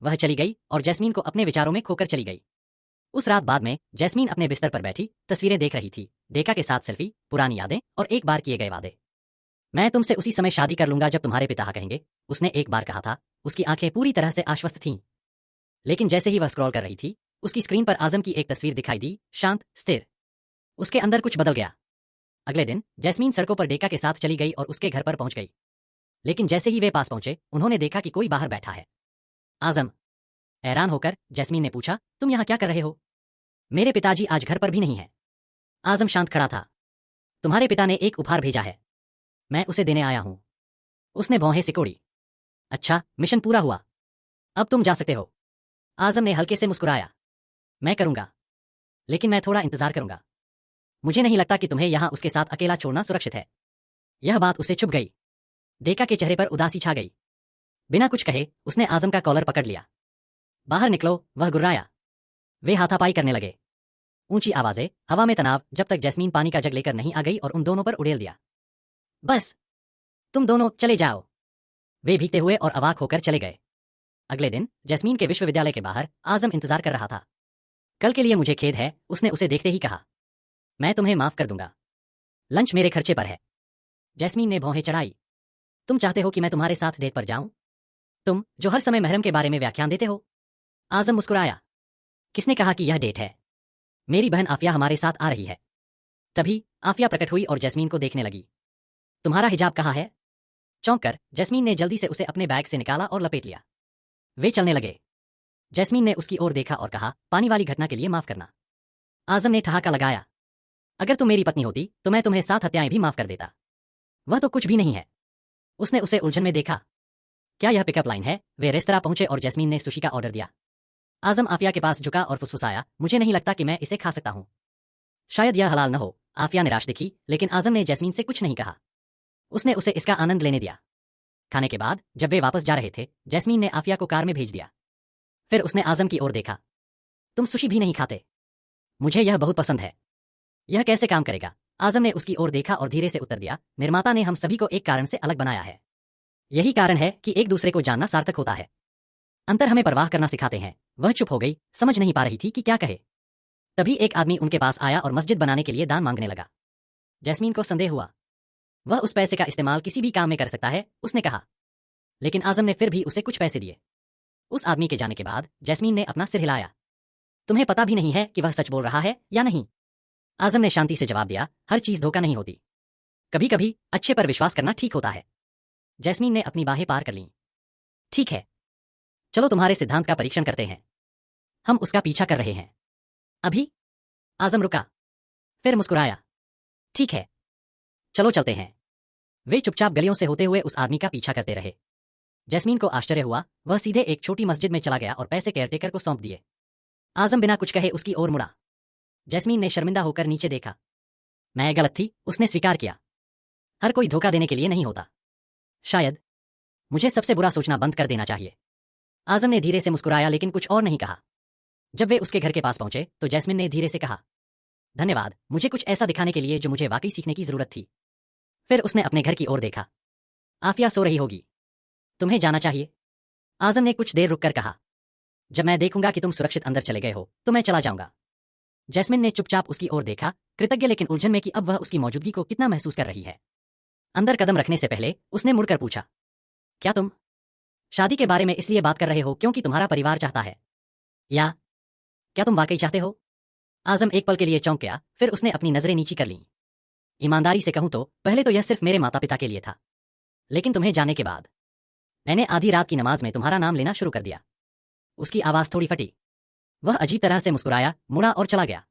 वह चली गई और जैस्मीन को अपने विचारों में खोकर चली गई। उस रात बाद में जैस्मीन अपने बिस्तर पर बैठी तस्वीरें देख रही थी। डेका के साथ सेल्फी, पुरानी यादें और एक बार किए गए वादे। मैं तुमसे उसी समय शादी कर लूंगा जब तुम्हारे पिता कहेंगे, उसने एक बार कहा था। उसकी आंखें पूरी तरह से आश्वस्त थीं। लेकिन जैसे ही वह स्क्रॉल कर रही थी, उसकी स्क्रीन पर आजम की एक तस्वीर दिखाई दी, शांत, स्थिर। उसके अंदर कुछ बदल गया। अगले दिन जैस्मीन सड़कों पर डेका के साथ चली गई और उसके घर पर पहुंच गई। लेकिन जैसे ही वे पास पहुंचे, उन्होंने देखा कि कोई बाहर बैठा है। आजम। हैरान होकर जैस्मीन ने पूछा, तुम यहां क्या कर रहे हो? मेरे पिताजी आज घर पर भी नहीं है। आजम शांत खड़ा था। तुम्हारे पिता ने एक उपहार भेजा है, मैं उसे देने आया हूं। उसने भौहें सिकोड़ी। अच्छा, मिशन पूरा हुआ। अब तुम जा सकते हो। आजम ने हल्के से मुस्कुराया। मैं करूंगा, लेकिन मैं थोड़ा इंतजार करूंगा। मुझे नहीं लगता कि तुम्हें यहां उसके साथ अकेला छोड़ना सुरक्षित है। यह बात उसे चुभ गई। डेका के चेहरे पर उदासी छा गई। बिना कुछ कहे उसने आजम का कॉलर पकड़ लिया। बाहर निकलो, वह गुर्राया। वे हाथापाई करने लगे। ऊंची आवाजें, हवा में तनाव, जब तक जैस्मीन पानी का जग लेकर नहीं आ गई और उन दोनों पर उड़ेल दिया। बस, तुम दोनों चले जाओ। वे भीगते हुए और अवाक होकर चले गए। अगले दिन जैस्मीन के विश्वविद्यालय के बाहर आजम इंतजार कर रहा था। कल के लिए मुझे खेद है, उसने उसे देखते ही कहा। मैं तुम्हें माफ कर दूंगा। लंच मेरे खर्चे पर है। जैस्मीन ने भौहें चढ़ाई। तुम चाहते हो कि मैं तुम्हारे साथ डेट पर जाऊं? तुम जो हर समय महरम के बारे में व्याख्यान देते हो। आजम मुस्कुराया। किसने कहा कि यह डेट है? मेरी बहन आफिया हमारे साथ आ रही है। तभी आफिया प्रकट हुई और जैस्मीन को देखने लगी। तुम्हारा हिजाब कहाँ है? चौंक कर जैस्मीन ने जल्दी से उसे अपने बैग से निकाला और लपेट लिया। वे चलने लगे। जैस्मीन ने उसकी ओर देखा और कहा, पानी वाली घटना के लिए माफ करना। आजम ने ठहाका लगाया। अगर तुम मेरी पत्नी होती तो मैं तुम्हें 7 हत्याएं भी माफ कर देता। वह तो कुछ भी नहीं है। उसने उसे उलझन में देखा। क्या यह पिकअप लाइन है? वे रेस्तरां पहुंचे और जैस्मीन ने सुशी का ऑर्डर दिया। आजम आफिया के पास झुका और फुसफुसाया, मुझे नहीं लगता कि मैं इसे खा सकता हूं। शायद यह हलाल न हो। आफिया निराश दिखी, लेकिन आजम ने जैस्मीन से कुछ नहीं कहा। उसने उसे इसका आनंद लेने दिया। खाने के बाद जब वे वापस जा रहे थे, जैस्मीन ने आफिया को कार में भेज दिया। फिर उसने आजम की ओर देखा। तुम सुशी भी नहीं खाते? मुझे यह बहुत पसंद है। यह कैसे काम करेगा? आजम ने उसकी ओर देखा और धीरे से उत्तर दिया, निर्माता ने हम सभी को एक कारण से अलग बनाया है। यही कारण है कि एक दूसरे को जानना सार्थक होता है। अंतर हमें परवाह करना सिखाते हैं। वह चुप हो गई, समझ नहीं पा रही थी कि क्या कहे। तभी एक आदमी उनके पास आया और मस्जिद बनाने के लिए दान मांगने लगा। जैस्मीन को संदेह हुआ। वह उस पैसे का इस्तेमाल किसी भी काम में कर सकता है, उसने कहा। लेकिन आजम ने फिर भी उसे कुछ पैसे दिए। उस आदमी के जाने के बाद जैस्मीन ने अपना सिर हिलाया। तुम्हें पता भी नहीं है कि वह सच बोल रहा है या नहीं? आजम ने शांति से जवाब दिया, हर चीज धोखा नहीं होती। कभी कभी अच्छे पर विश्वास करना ठीक होता है। जैस्मीन ने अपनी बाहें पार कर लीं। ठीक है, चलो तुम्हारे सिद्धांत का परीक्षण करते हैं। हम उसका पीछा कर रहे हैं। अभी? आजम रुका, फिर मुस्कुराया। ठीक है, चलो चलते हैं। वे चुपचाप गलियों से होते हुए उस आदमी का पीछा करते रहे। जैस्मीन को आश्चर्य हुआ। वह सीधे एक छोटी मस्जिद में चला गया और पैसे केयरटेकर को सौंप दिए। आजम बिना कुछ कहे उसकी ओर मुड़ा। जैस्मीन ने शर्मिंदा होकर नीचे देखा। मैं गलत थी, उसने स्वीकार किया। हर कोई धोखा देने के लिए नहीं होता। शायद मुझे सबसे बुरा सोचना बंद कर देना चाहिए। आजम ने धीरे से मुस्कुराया, लेकिन कुछ और नहीं कहा। जब वे उसके घर के पास पहुंचे तो जैस्मीन ने धीरे से कहा, धन्यवाद, मुझे कुछ ऐसा दिखाने के लिए जो मुझे वाकई सीखने की जरूरत थी। फिर उसने अपने घर की ओर देखा। आफिया सो रही होगी। तुम्हें जाना चाहिए। आजम ने कुछ देर रुककर कहा, जब मैं देखूंगा कि तुम सुरक्षित अंदर चले गए हो तो मैं चला जाऊंगा। जैस्मिन ने चुपचाप उसकी ओर देखा, कृतज्ञ लेकिन उलझन में कि अब वह उसकी मौजूदगी को कितना महसूस कर रही है। अंदर कदम रखने से पहले उसने मुड़कर पूछा, क्या तुम शादी के बारे में इसलिए बात कर रहे हो क्योंकि तुम्हारा परिवार चाहता है, या क्या तुम वाकई चाहते हो? आजम एक पल के लिए चौंक गया, फिर उसने अपनी नजरें नीची कर लीं। ईमानदारी से कहूं तो पहले तो यह सिर्फ मेरे माता पिता के लिए था, लेकिन तुम्हें जाने के बाद मैंने आधी रात की नमाज में तुम्हारा नाम लेना शुरू कर दिया। उसकी आवाज थोड़ी फटी। वह अजीब तरह से मुस्कुराया, मुड़ा और चला गया।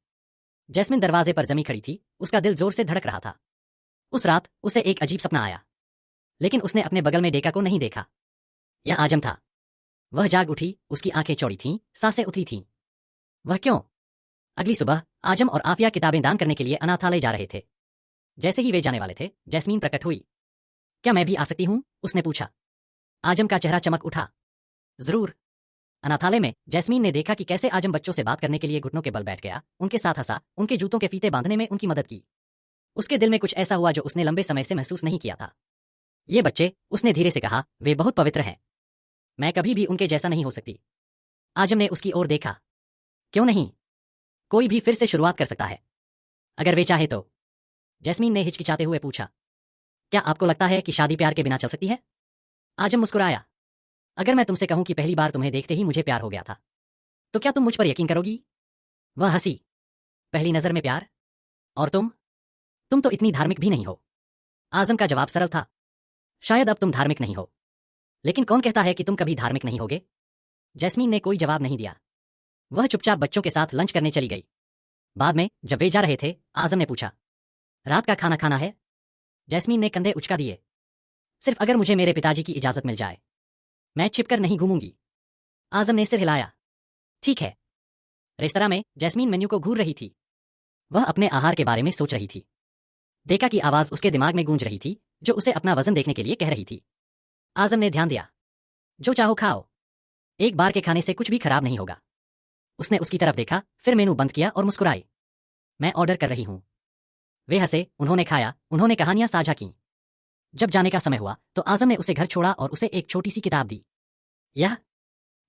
जैस्मिन दरवाजे पर जमी खड़ी थी, उसका दिल जोर से धड़क रहा था। उस रात उसे एक अजीब सपना आया, लेकिन उसने अपने बगल में डेका को नहीं देखा। यह आजम था। वह जाग उठी, उसकी आंखें चौड़ी थीं, सांसें उथली थीं। वह क्यों? अगली सुबह आजम और आफिया किताबें दान करने के लिए अनाथालय जा रहे थे। जैसे ही वे जाने वाले थे, जैस्मीन प्रकट हुई। क्या मैं भी आ सकती हूं? उसने पूछा। आजम का चेहरा चमक उठा। जरूर। अनाथालय में जैस्मीन ने देखा कि कैसे आजम बच्चों से बात करने के लिए घुटनों के बल बैठ गया, उनके साथ हंसा, उनके जूतों के फीते बांधने में उनकी मदद की। उसके दिल में कुछ ऐसा हुआ जो उसने लंबे समय से महसूस नहीं किया था। ये बच्चे, उसने धीरे से कहा, वे बहुत पवित्र हैं। मैं कभी भी उनके जैसा नहीं हो सकती। आजम ने उसकी ओर देखा। क्यों नहीं? कोई भी फिर से शुरुआत कर सकता है, अगर वे चाहे तो। जैस्मीन ने हिचकिचाते हुए पूछा, क्या आपको लगता है कि शादी प्यार के बिना चल सकती है? आजम मुस्कुराया। अगर मैं तुमसे कहूं कि पहली बार तुम्हें देखते ही मुझे प्यार हो गया था, तो क्या तुम मुझ पर यकीन करोगी? वह हंसी। पहली नजर में प्यार? और तुम तो इतनी धार्मिक भी नहीं हो। आजम का जवाब सरल था, शायद अब तुम धार्मिक नहीं हो, लेकिन कौन कहता है कि तुम कभी धार्मिक नहीं होगे? जैस्मीन ने कोई जवाब नहीं दिया। वह चुपचाप बच्चों के साथ लंच करने चली गई। बाद में जब वे जा रहे थे, आजम ने पूछा, रात का खाना खाना है? जैस्मीन ने कंधे उचका दिए। सिर्फ अगर मुझे मेरे पिताजी की इजाजत मिल जाए। मैं छिपकर नहीं घूमूंगी। आजम ने सिर हिलाया। ठीक है। रेस्तरां में जैस्मीन मेन्यू को घूर रही थी। वह अपने आहार के बारे में सोच रही थी। डेका की आवाज उसके दिमाग में गूंज रही थी, जो उसे अपना वजन देखने के लिए कह रही थी। आजम ने ध्यान दिया। जो चाहो खाओ। एक बार के खाने से कुछ भी खराब नहीं होगा। उसने उसकी तरफ देखा, फिर मेनू बंद किया और मुस्कुराई। मैं ऑर्डर कर रही हूं। वे हंसे, उन्होंने खाया, उन्होंने कहानियां साझा की। जब जाने का समय हुआ तो आजम ने उसे घर छोड़ा और उसे एक छोटी सी किताब दी। यह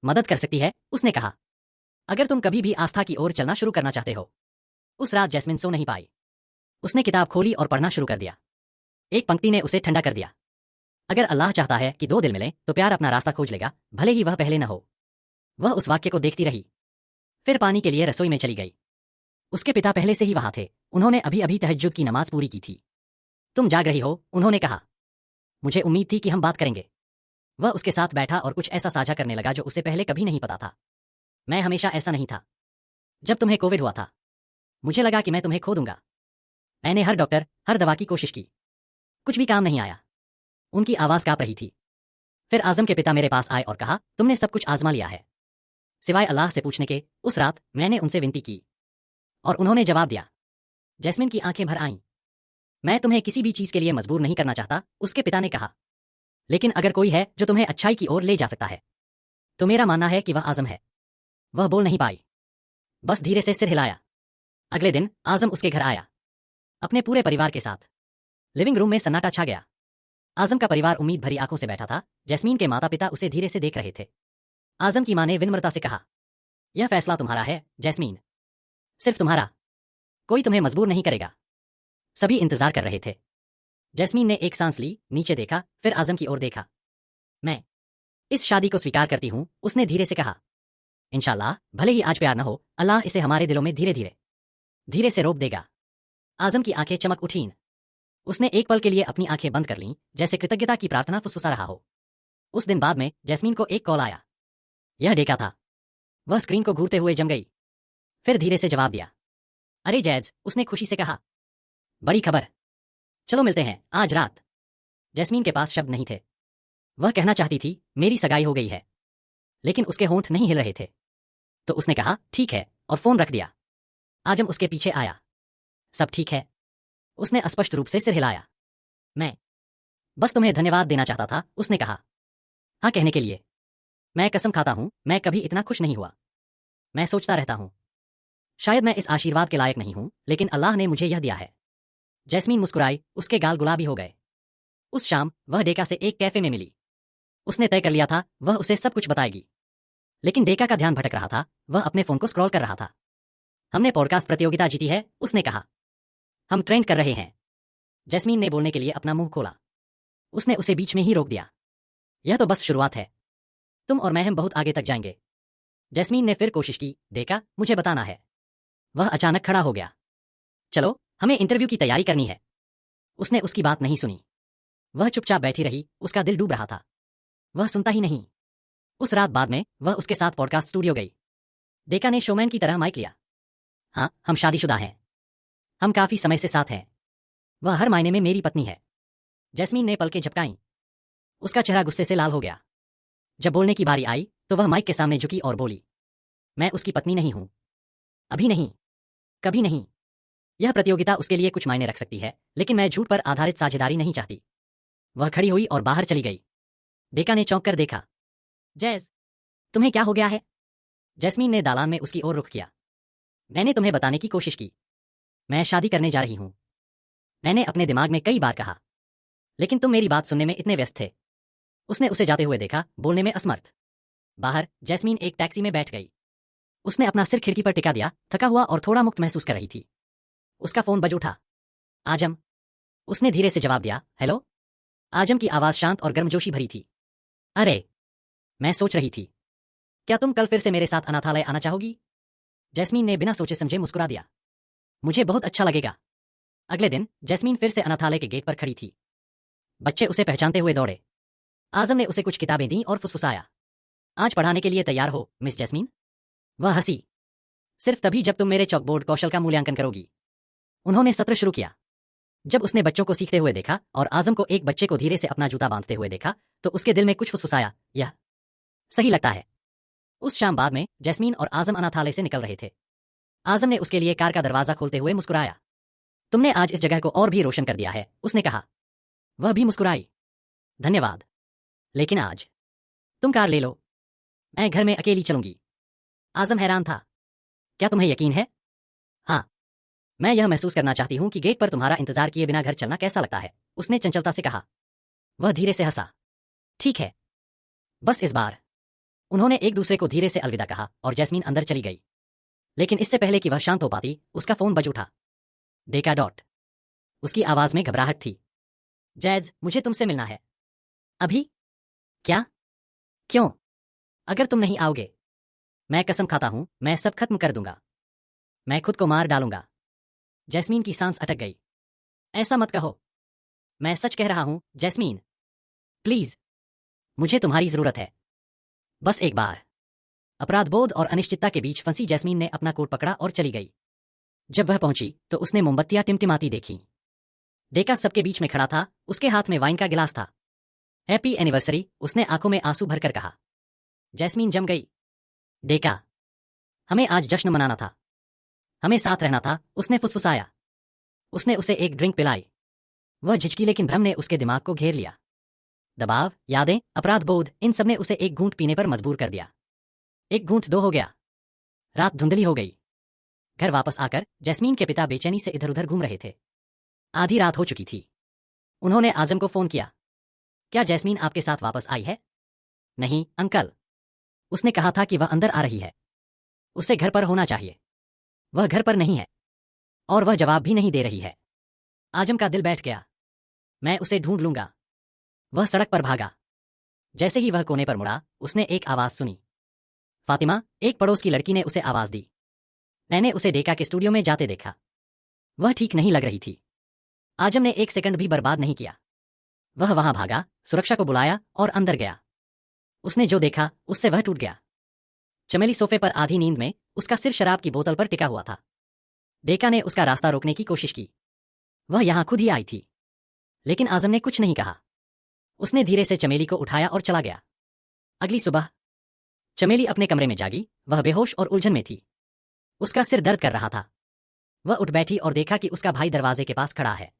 मदद कर सकती है, उसने कहा, अगर तुम कभी भी आस्था की ओर चलना शुरू करना चाहते हो। उस रात जैस्मिन सो नहीं पाई। उसने किताब खोली और पढ़ना शुरू कर दिया। एक पंक्ति ने उसे ठंडा कर दिया। अगर अल्लाह चाहता है कि दो दिल मिलें तो प्यार अपना रास्ता खोज लेगा, भले ही वह पहले न हो। वह उस वाक्य को देखती रही, फिर पानी के लिए रसोई में चली गई। उसके पिता पहले से ही वहां थे, उन्होंने अभी अभी तहज्जुद की नमाज पूरी की थी। तुम जाग रही हो, उन्होंने कहा। मुझे उम्मीद थी कि हम बात करेंगे। वह उसके साथ बैठा और कुछ ऐसा साझा करने लगा जो उसे पहले कभी नहीं पता था। मैं हमेशा ऐसा नहीं था। जब तुम्हें कोविड हुआ था, मुझे लगा कि मैं तुम्हें खो दूंगा। मैंने हर डॉक्टर, हर दवा की कोशिश की, कुछ भी काम नहीं आया। उनकी आवाज कांप रही थी। फिर आजम के पिता मेरे पास आए और कहा, तुमने सब कुछ आजमा लिया है सिवाय अल्लाह से पूछने के। उस रात मैंने उनसे विनती की और उन्होंने जवाब दिया। जैस्मिन की आंखें भर आईं। मैं तुम्हें किसी भी चीज के लिए मजबूर नहीं करना चाहता, उसके पिता ने कहा, लेकिन अगर कोई है जो तुम्हें अच्छाई की ओर ले जा सकता है तो मेरा मानना है कि वह आजम है। वह बोल नहीं पाई, बस धीरे से सिर हिलाया। अगले दिन आजम उसके घर आया, अपने पूरे परिवार के साथ। लिविंग रूम में सन्नाटा छा गया। आजम का परिवार उम्मीद भरी आंखों से बैठा था। जैस्मीन के माता पिता उसे धीरे से देख रहे थे। आजम की मां ने विनम्रता से कहा, यह फैसला तुम्हारा है जैस्मीन, सिर्फ तुम्हारा। कोई तुम्हें मजबूर नहीं करेगा। सभी इंतजार कर रहे थे। जैस्मीन ने एक सांस ली, नीचे देखा, फिर आजम की ओर देखा। मैं इस शादी को स्वीकार करती हूं, उसने धीरे से कहा। इंशाल्लाह, भले ही आज प्यार न हो, अल्लाह इसे हमारे दिलों में धीरे धीरे धीरे से रोप देगा। आजम की आंखें चमक उठीं। उसने एक पल के लिए अपनी आंखें बंद कर लीं, जैसे कृतज्ञता की प्रार्थना फुसफुसा रहा हो। उस दिन बाद में जैस्मीन को एक कॉल आया। यह डेका था। वह स्क्रीन को घूरते हुए जम गई, फिर धीरे से जवाब दिया। अरे जैज, उसने खुशी से कहा, बड़ी खबर। चलो मिलते हैं आज रात। जैस्मीन के पास शब्द नहीं थे। वह कहना चाहती थी, मेरी सगाई हो गई है, लेकिन उसके होंठ नहीं हिल रहे थे। तो उसने कहा, ठीक है, और फोन रख दिया। आजम उसके पीछे आया। सब ठीक है? उसने अस्पष्ट रूप से सिर हिलाया। मैं बस तुम्हें धन्यवाद देना चाहता था, उसने कहा। हाँ कहने के लिए। मैं कसम खाता हूं, मैं कभी इतना खुश नहीं हुआ। मैं सोचता रहता हूं, शायद मैं इस आशीर्वाद के लायक नहीं हूं, लेकिन अल्लाह ने मुझे यह दिया है। जैस्मीन मुस्कुराई, उसके गाल गुलाबी हो गए। उस शाम वह डेका से एक कैफे में मिली। उसने तय कर लिया था वह उसे सब कुछ बताएगी, लेकिन डेका का ध्यान भटक रहा था। वह अपने फोन को स्क्रॉल कर रहा था। हमने पॉडकास्ट प्रतियोगिता जीती है, उसने कहा। हम ट्रेंड कर रहे हैं। जैस्मीन ने बोलने के लिए अपना मुंह खोला। उसने उसे बीच में ही रोक दिया। यह तो बस शुरुआत है। तुम और मैं हम बहुत आगे तक जाएंगे। जैस्मीन ने फिर कोशिश की, देखा, मुझे बताना है। वह अचानक खड़ा हो गया। चलो, हमें इंटरव्यू की तैयारी करनी है। उसने उसकी बात नहीं सुनी। वह चुपचाप बैठी रही, उसका दिल डूब रहा था। वह सुनता ही नहीं। उस रात बाद में वह उसके साथ पॉडकास्ट स्टूडियो गई। डेका ने शोमैन की तरह माइक लिया। हाँ, हम शादीशुदा हैं। हम काफी समय से साथ हैं। वह हर मायने में मेरी पत्नी है। जैस्मीन ने पलकें झपकाईं। उसका चेहरा गुस्से से लाल हो गया। जब बोलने की बारी आई तो वह माइक के सामने झुकी और बोली, मैं उसकी पत्नी नहीं हूं। अभी नहीं, कभी नहीं। यह प्रतियोगिता उसके लिए कुछ मायने रख सकती है, लेकिन मैं झूठ पर आधारित साझेदारी नहीं चाहती। वह खड़ी हुई और बाहर चली गई। डेका ने चौंक कर देखा। जैज, तुम्हें क्या हो गया है? जैस्मीन ने दालान में उसकी ओर रुख किया। मैंने तुम्हें बताने की कोशिश की। मैं शादी करने जा रही हूं। मैंने अपने दिमाग में कई बार कहा, लेकिन तुम मेरी बात सुनने में इतने व्यस्त थे। उसने उसे जाते हुए देखा, बोलने में असमर्थ। बाहर जैस्मीन एक टैक्सी में बैठ गई। उसने अपना सिर खिड़की पर टिका दिया, थका हुआ और थोड़ा मुक्त महसूस कर रही थी। उसका फोन बज उठा। आजम, उसने धीरे से जवाब दिया। हेलो। आजम की आवाज शांत और गर्मजोशी भरी थी। अरे, मैं सोच रही थी, क्या तुम कल फिर से मेरे साथ अनाथालय आना चाहोगी? जैस्मीन ने बिना सोचे समझे मुस्कुरा दिया। मुझे बहुत अच्छा लगेगा। अगले दिन जैस्मीन फिर से अनाथालय के गेट पर खड़ी थी। बच्चे उसे पहचानते हुए दौड़े। आजम ने उसे कुछ किताबें दीं और फुसफुसाया, आज पढ़ाने के लिए तैयार हो मिस जैस्मीन? वह हंसी। सिर्फ तभी जब तुम मेरे चॉकबोर्ड कौशल का मूल्यांकन करोगी। उन्होंने सत्र शुरू किया। जब उसने बच्चों को सीखते हुए देखा और आजम को एक बच्चे को धीरे से अपना जूता बांधते हुए देखा, तो उसके दिल में कुछ फुसफुसाया, यह सही लगता है। उस शाम बाद में जैस्मीन और आजम अनाथालय से निकल रहे थे। आजम ने उसके लिए कार का दरवाजा खोलते हुए मुस्कुराया। तुमने आज इस जगह को और भी रोशन कर दिया है, उसने कहा। वह भी मुस्कुराई। धन्यवाद, लेकिन आज तुम कार ले लो। मैं घर में अकेली चलूंगी। आजम हैरान था। क्या तुम्हें यकीन है? हाँ, मैं यह महसूस करना चाहती हूं कि गेट पर तुम्हारा इंतजार किए बिना घर चलना कैसा लगता है, उसने चंचलता से कहा। वह धीरे से हंसा। ठीक है, बस इस बार। उन्होंने एक दूसरे को धीरे से अलविदा कहा और जैस्मीन अंदर चली गई। लेकिन इससे पहले कि वह शांत हो पाती, उसका फोन बज उठा। डेका डॉट। उसकी आवाज में घबराहट थी। जैज, मुझे तुमसे मिलना है। अभी? क्या? क्यों? अगर तुम नहीं आओगे, मैं कसम खाता हूं, मैं सब खत्म कर दूंगा। मैं खुद को मार डालूंगा। जैस्मीन की सांस अटक गई। ऐसा मत कहो। मैं सच कह रहा हूं, जैस्मीन। प्लीज, मुझे तुम्हारी जरूरत है। बस एक बार। अपराधबोध और अनिश्चितता के बीच फंसी जैस्मीन ने अपना कोट पकड़ा और चली गई। जब वह पहुंची तो उसने मोमबत्तियां टिमटिमाती देखी। डेका सबके बीच में खड़ा था, उसके हाथ में वाइन का गिलास था। हैप्पी एनिवर्सरी, उसने आंखों में आंसू भरकर कहा। जैस्मीन जम गई। डेका, हमें आज जश्न मनाना था। हमें साथ रहना था, उसने फुसफुसाया। उसने उसे एक ड्रिंक पिलाई। वह झिझकी, लेकिन भ्रम ने उसके दिमाग को घेर लिया। दबाव, यादें, अपराधबोध, इन सब ने उसे एक घूंट पीने पर मजबूर कर दिया। एक घूंट, दो हो गया। रात धुंधली हो गई। घर वापस आकर जैस्मीन के पिता बेचैनी से इधर उधर घूम रहे थे। आधी रात हो चुकी थी। उन्होंने आजम को फोन किया। क्या जैस्मीन आपके साथ वापस आई है? नहीं अंकल, उसने कहा था कि वह अंदर आ रही है। उसे घर पर होना चाहिए। वह घर पर नहीं है और वह जवाब भी नहीं दे रही है। आजम का दिल बैठ गया। मैं उसे ढूंढ लूंगा। वह सड़क पर भागा। जैसे ही वह कोने पर मुड़ा, उसने एक आवाज सुनी। फातिमा, एक पड़ोस की लड़की ने उसे आवाज दी। मैंने उसे डेका के स्टूडियो में जाते देखा। वह ठीक नहीं लग रही थी। आजम ने एक सेकंड भी बर्बाद नहीं किया। वह वहां भागा, सुरक्षा को बुलाया और अंदर गया। उसने जो देखा उससे वह टूट गया। चमेली सोफे पर आधी नींद में, उसका सिर शराब की बोतल पर टिका हुआ था। डेका ने उसका रास्ता रोकने की कोशिश की। वह यहां खुद ही आई थी। लेकिन आजम ने कुछ नहीं कहा। उसने धीरे से चमेली को उठाया और चला गया। अगली सुबह चमेली अपने कमरे में जागी। वह बेहोश और उलझन में थी। उसका सिर दर्द कर रहा था। वह उठ बैठी और देखा कि उसका भाई दरवाजे के पास खड़ा है।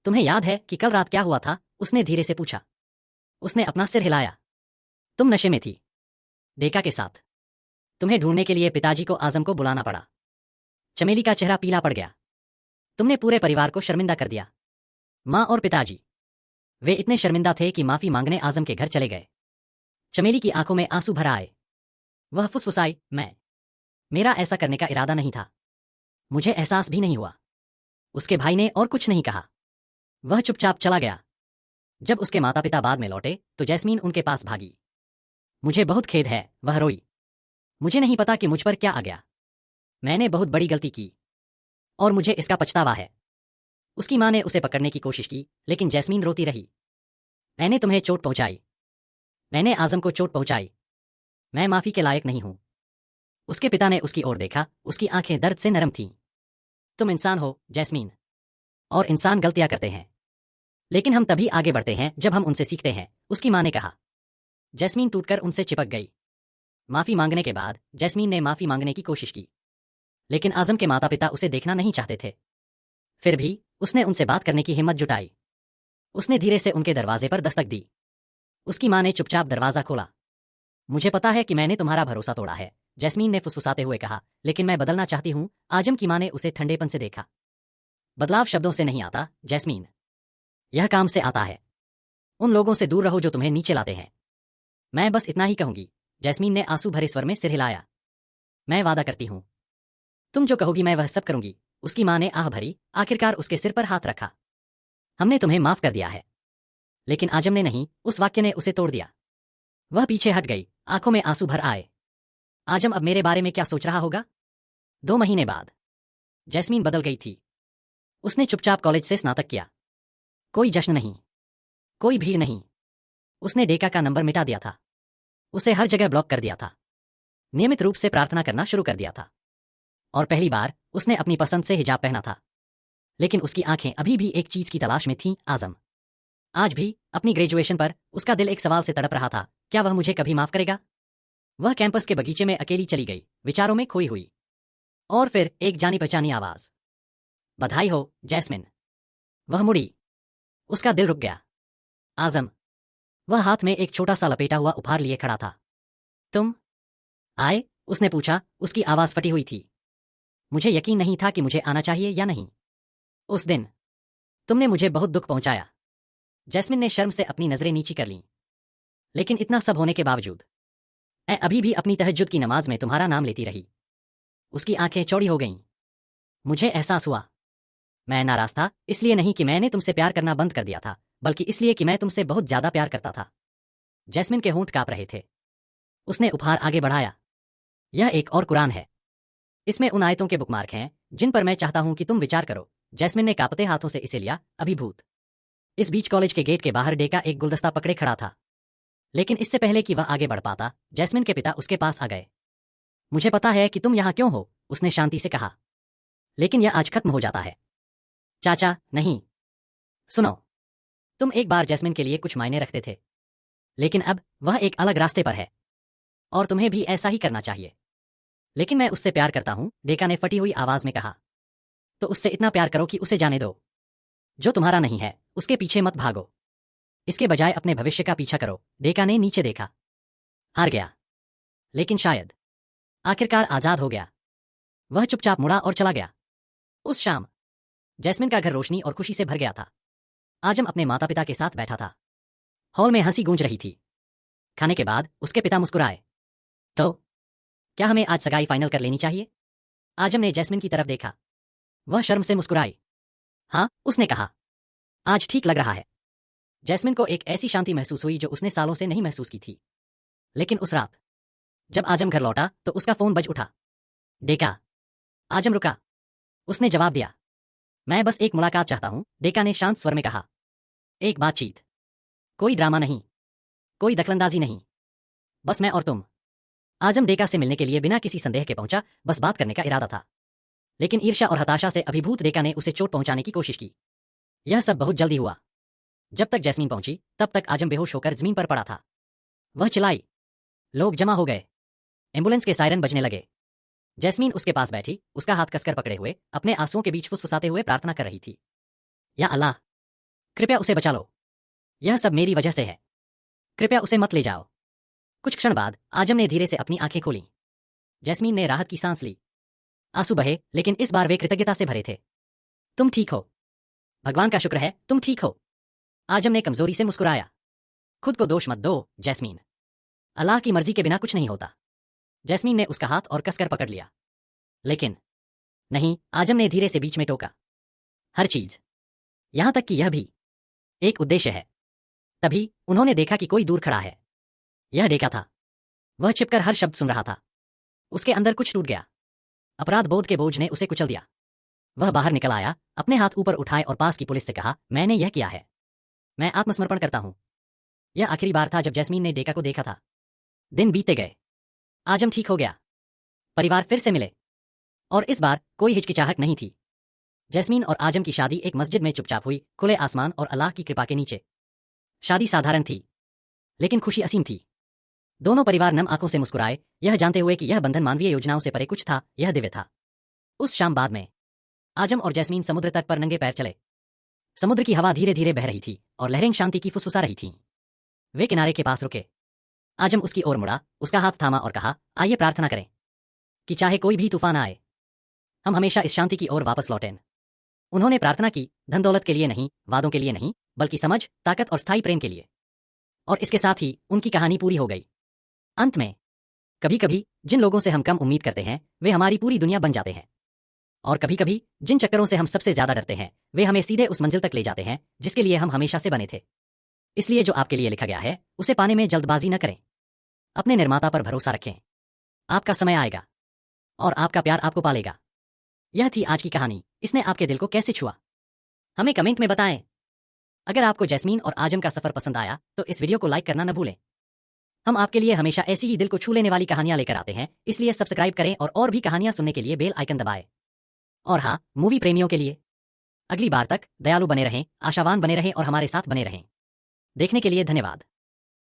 तुम्हें याद है कि कल रात क्या हुआ था? उसने धीरे से पूछा। उसने अपना सिर हिलाया। तुम नशे में थी, डेका के साथ। तुम्हें ढूंढने के लिए पिताजी को आजम को बुलाना पड़ा। चमेली का चेहरा पीला पड़ गया। तुमने पूरे परिवार को शर्मिंदा कर दिया। माँ और पिताजी, वे इतने शर्मिंदा थे कि माफी मांगने आजम के घर चले गए। चमेली की आंखों में आंसू भर आए। वह फुसफुसाई, मेरा ऐसा करने का इरादा नहीं था। मुझे एहसास भी नहीं हुआ। उसके भाई ने और कुछ नहीं कहा। वह चुपचाप चला गया। जब उसके माता पिता बाद में लौटे तो जैस्मीन उनके पास भागी। मुझे बहुत खेद है, वह रोई। मुझे नहीं पता कि मुझ पर क्या आ गया। मैंने बहुत बड़ी गलती की और मुझे इसका पछतावा है। उसकी मां ने उसे पकड़ने की कोशिश की, लेकिन जैस्मीन रोती रही। मैंने तुम्हें चोट पहुंचाई। मैंने आजम को चोट पहुंचाई। मैं माफी के लायक नहीं हूं। उसके पिता ने उसकी ओर देखा। उसकी आंखें दर्द से नरम थीं। तुम इंसान हो, जैस्मीन, और इंसान गलतियां करते हैं। लेकिन हम तभी आगे बढ़ते हैं जब हम उनसे सीखते हैं, उसकी मां ने कहा। जैस्मीन टूटकर उनसे चिपक गई। माफी मांगने के बाद जैस्मीन ने माफी मांगने की कोशिश की, लेकिन आजम के माता पिता उसे देखना नहीं चाहते थे। फिर भी उसने उनसे बात करने की हिम्मत जुटाई। उसने धीरे से उनके दरवाजे पर दस्तक दी। उसकी मां ने चुपचाप दरवाजा खोला। मुझे पता है कि मैंने तुम्हारा भरोसा तोड़ा है, जैस्मीन ने फुसफुसाते हुए कहा, लेकिन मैं बदलना चाहती हूं। आजम की मां ने उसे ठंडेपन से देखा। बदलाव शब्दों से नहीं आता, जैस्मीन। यह काम से आता है। उन लोगों से दूर रहो जो तुम्हें नीचे लाते हैं। मैं बस इतना ही कहूंगी। जैस्मीन ने आंसू भरे स्वर में सिर हिलाया। मैं वादा करती हूं, तुम जो कहोगी मैं वह सब करूंगी। उसकी मां ने आह भरी। आखिरकार उसके सिर पर हाथ रखा। हमने तुम्हें माफ कर दिया है। लेकिन आजम ने नहीं, उस वाक्य ने उसे तोड़ दिया। वह पीछे हट गई, आंखों में आंसू भर आए। आजम अब मेरे बारे में क्या सोच रहा होगा? 2 महीने बाद जैस्मीन बदल गई थी। उसने चुपचाप कॉलेज से स्नातक किया। कोई जश्न नहीं, कोई भीड़ नहीं। उसने डेका का नंबर मिटा दिया था। उसे हर जगह ब्लॉक कर दिया था। नियमित रूप से प्रार्थना करना शुरू कर दिया था। और पहली बार उसने अपनी पसंद से हिजाब पहना था। लेकिन उसकी आंखें अभी भी एक चीज की तलाश में थीं, आजम। आज भी अपनी ग्रेजुएशन पर उसका दिल एक सवाल से तड़प रहा था, क्या वह मुझे कभी माफ करेगा? वह कैंपस के बगीचे में अकेली चली गई, विचारों में खोई हुई। और फिर एक जानी पहचानी आवाज, बधाई हो, जैस्मिन। वह मुड़ी। उसका दिल रुक गया। आजम। वह हाथ में एक छोटा सा लपेटा हुआ उपहार लिए खड़ा था। तुम आए? उसने पूछा, उसकी आवाज फटी हुई थी। मुझे यकीन नहीं था कि मुझे आना चाहिए या नहीं। उस दिन तुमने मुझे बहुत दुख पहुंचाया। जैस्मिन ने शर्म से अपनी नजरें नीची कर लीं। लेकिन इतना सब होने के बावजूद मैं अभी भी अपनी तहज्जुद की नमाज में तुम्हारा नाम लेती रही। उसकी आंखें चौड़ी हो गईं। मुझे एहसास हुआ मैं नाराज था, इसलिए नहीं कि मैंने तुमसे प्यार करना बंद कर दिया था, बल्कि इसलिए कि मैं तुमसे बहुत ज्यादा प्यार करता था। जैस्मिन के होंठ कांप रहे थे। उसने उपहार आगे बढ़ाया। यह एक और कुरान है। इसमें उन आयतों के बुकमार्क हैं जिन पर मैं चाहता हूं कि तुम विचार करो। जैस्मिन ने कांपते हाथों से इसे लिया, अभिभूत। इस बीच कॉलेज के गेट के बाहर डेका एक गुलदस्ता पकड़े खड़ा था। लेकिन इससे पहले कि वह आगे बढ़ पाता, जैस्मिन के पिता उसके पास आ गए। मुझे पता है कि तुम यहां क्यों हो, उसने शांति से कहा। लेकिन यह आज खत्म हो जाता है। चाचा, नहीं। सुनो, तुम एक बार जैस्मिन के लिए कुछ मायने रखते थे, लेकिन अब वह एक अलग रास्ते पर है और तुम्हें भी ऐसा ही करना चाहिए। लेकिन मैं उससे प्यार करता हूं, डेका ने फटी हुई आवाज में कहा। तो उससे इतना प्यार करो कि उसे जाने दो। जो तुम्हारा नहीं है उसके पीछे मत भागो। इसके बजाय अपने भविष्य का पीछा करो। डेका ने नीचे देखा। हार गया, लेकिन शायद आखिरकार आजाद हो गया। वह चुपचाप मुड़ा और चला गया। उस शाम जैस्मिन का घर रोशनी और खुशी से भर गया था। आजम अपने माता पिता के साथ बैठा था। हॉल में हंसी गूंज रही थी। खाने के बाद उसके पिता मुस्कुराए। तो क्या हमें आज सगाई फाइनल कर लेनी चाहिए? आजम ने जैस्मिन की तरफ देखा। वह शर्म से मुस्कुराई। हाँ, उसने कहा। आज ठीक लग रहा है। जैस्मिन को एक ऐसी शांति महसूस हुई जो उसने सालों से नहीं महसूस की थी। लेकिन उस रात जब आजम घर लौटा तो उसका फोन बज उठा। डेका। आजम रुका। उसने जवाब दिया। मैं बस एक मुलाकात चाहता हूं, डेका ने शांत स्वर में कहा। एक बातचीत। कोई ड्रामा नहीं, कोई दखलंदाजी नहीं, बस मैं और तुम। आजम डेका से मिलने के लिए बिना किसी संदेह के पहुंचा, बस बात करने का इरादा था। लेकिन ईर्ष्या और हताशा से अभिभूत डेका ने उसे चोट पहुंचाने की कोशिश की। यह सब बहुत जल्दी हुआ। जब तक जैस्मीन पहुंची तब तक आजम बेहोश होकर जमीन पर पड़ा था। वह चिल्लाई। लोग जमा हो गए। एम्बुलेंस के सायरन बजने लगे। जैस्मीन उसके पास बैठी, उसका हाथ कसकर पकड़े हुए, अपने आंसुओं के बीच फुसफुसाते हुए प्रार्थना कर रही थी। या अल्लाह, कृपया उसे बचा लो। यह सब मेरी वजह से है। कृपया उसे मत ले जाओ। कुछ क्षण बाद आजम ने धीरे से अपनी आंखें खोलीं। जैस्मीन ने राहत की सांस ली। आंसू बहे, लेकिन इस बार वे कृतज्ञता से भरे थे। तुम ठीक हो। भगवान का शुक्र है तुम ठीक हो। आजम ने कमजोरी से मुस्कुराया। खुद को दोष मत दो, जैस्मीन। अल्लाह की मर्जी के बिना कुछ नहीं होता। जैस्मीन ने उसका हाथ और कसकर पकड़ लिया। लेकिन नहीं, आजम ने धीरे से बीच में टोका। हर चीज, यहां तक कि यह भी, एक उद्देश्य है। तभी उन्होंने देखा कि कोई दूर खड़ा है। यह डेका था। वह छिपकर हर शब्द सुन रहा था। उसके अंदर कुछ टूट गया। अपराध बोध के बोझ ने उसे कुचल दिया। वह बाहर निकल आया, अपने हाथ ऊपर उठाए और पास की पुलिस से कहा, मैंने यह किया है। मैं आत्मसमर्पण करता हूं। यह आखिरी बार था जब जैस्मीन ने डेका को देखा था। दिन बीते गए। आजम ठीक हो गया। परिवार फिर से मिले। और इस बार कोई हिचकिचाहट नहीं थी। जैस्मीन और आजम की शादी एक मस्जिद में चुपचाप हुई, खुले आसमान और अल्लाह की कृपा के नीचे। शादी साधारण थी, लेकिन खुशी असीम थी। दोनों परिवार नम आंखों से मुस्कुराए, यह जानते हुए कि यह बंधन मानवीय योजनाओं से परे कुछ था, यह दिव्य था। उस शाम बाद में आजम और जैस्मीन समुद्र तट पर नंगे पैर चले। समुद्र की हवा धीरे धीरे बह रही थी और लहरें शांति की फुसफुसा रही थीं। वे किनारे के पास रुके। आजम उसकी ओर मुड़ा, उसका हाथ थामा और कहा, आइए प्रार्थना करें कि चाहे कोई भी तूफान आए, हम हमेशा इस शांति की ओर वापस लौटें। उन्होंने प्रार्थना की, धन दौलत के लिए नहीं, वादों के लिए नहीं, बल्कि समझ, ताकत और स्थायी प्रेम के लिए। और इसके साथ ही उनकी कहानी पूरी हो गई। अंत में कभी कभी जिन लोगों से हम कम उम्मीद करते हैं वे हमारी पूरी दुनिया बन जाते हैं। और कभी कभी जिन चक्करों से हम सबसे ज्यादा डरते हैं वे हमें सीधे उस मंजिल तक ले जाते हैं जिसके लिए हम हमेशा से बने थे। इसलिए जो आपके लिए लिखा गया है उसे पाने में जल्दबाजी न करें। अपने निर्माता पर भरोसा रखें। आपका समय आएगा और आपका प्यार आपको पालेगा। यह थी आज की कहानी। इसने आपके दिल को कैसे छुआ, हमें कमेंट में बताएं। अगर आपको जैस्मीन और आजम का सफर पसंद आया तो इस वीडियो को लाइक करना न भूलें। हम आपके लिए हमेशा ऐसी ही दिल को छू लेने वाली कहानियां लेकर आते हैं, इसलिए सब्सक्राइब करें और भी कहानियां सुनने के लिए बेल आइकन दबाएं। और हाँ, मूवी प्रेमियों के लिए अगली बार तक दयालु बने रहें, आशावान बने रहें और हमारे साथ बने रहें। देखने के लिए धन्यवाद।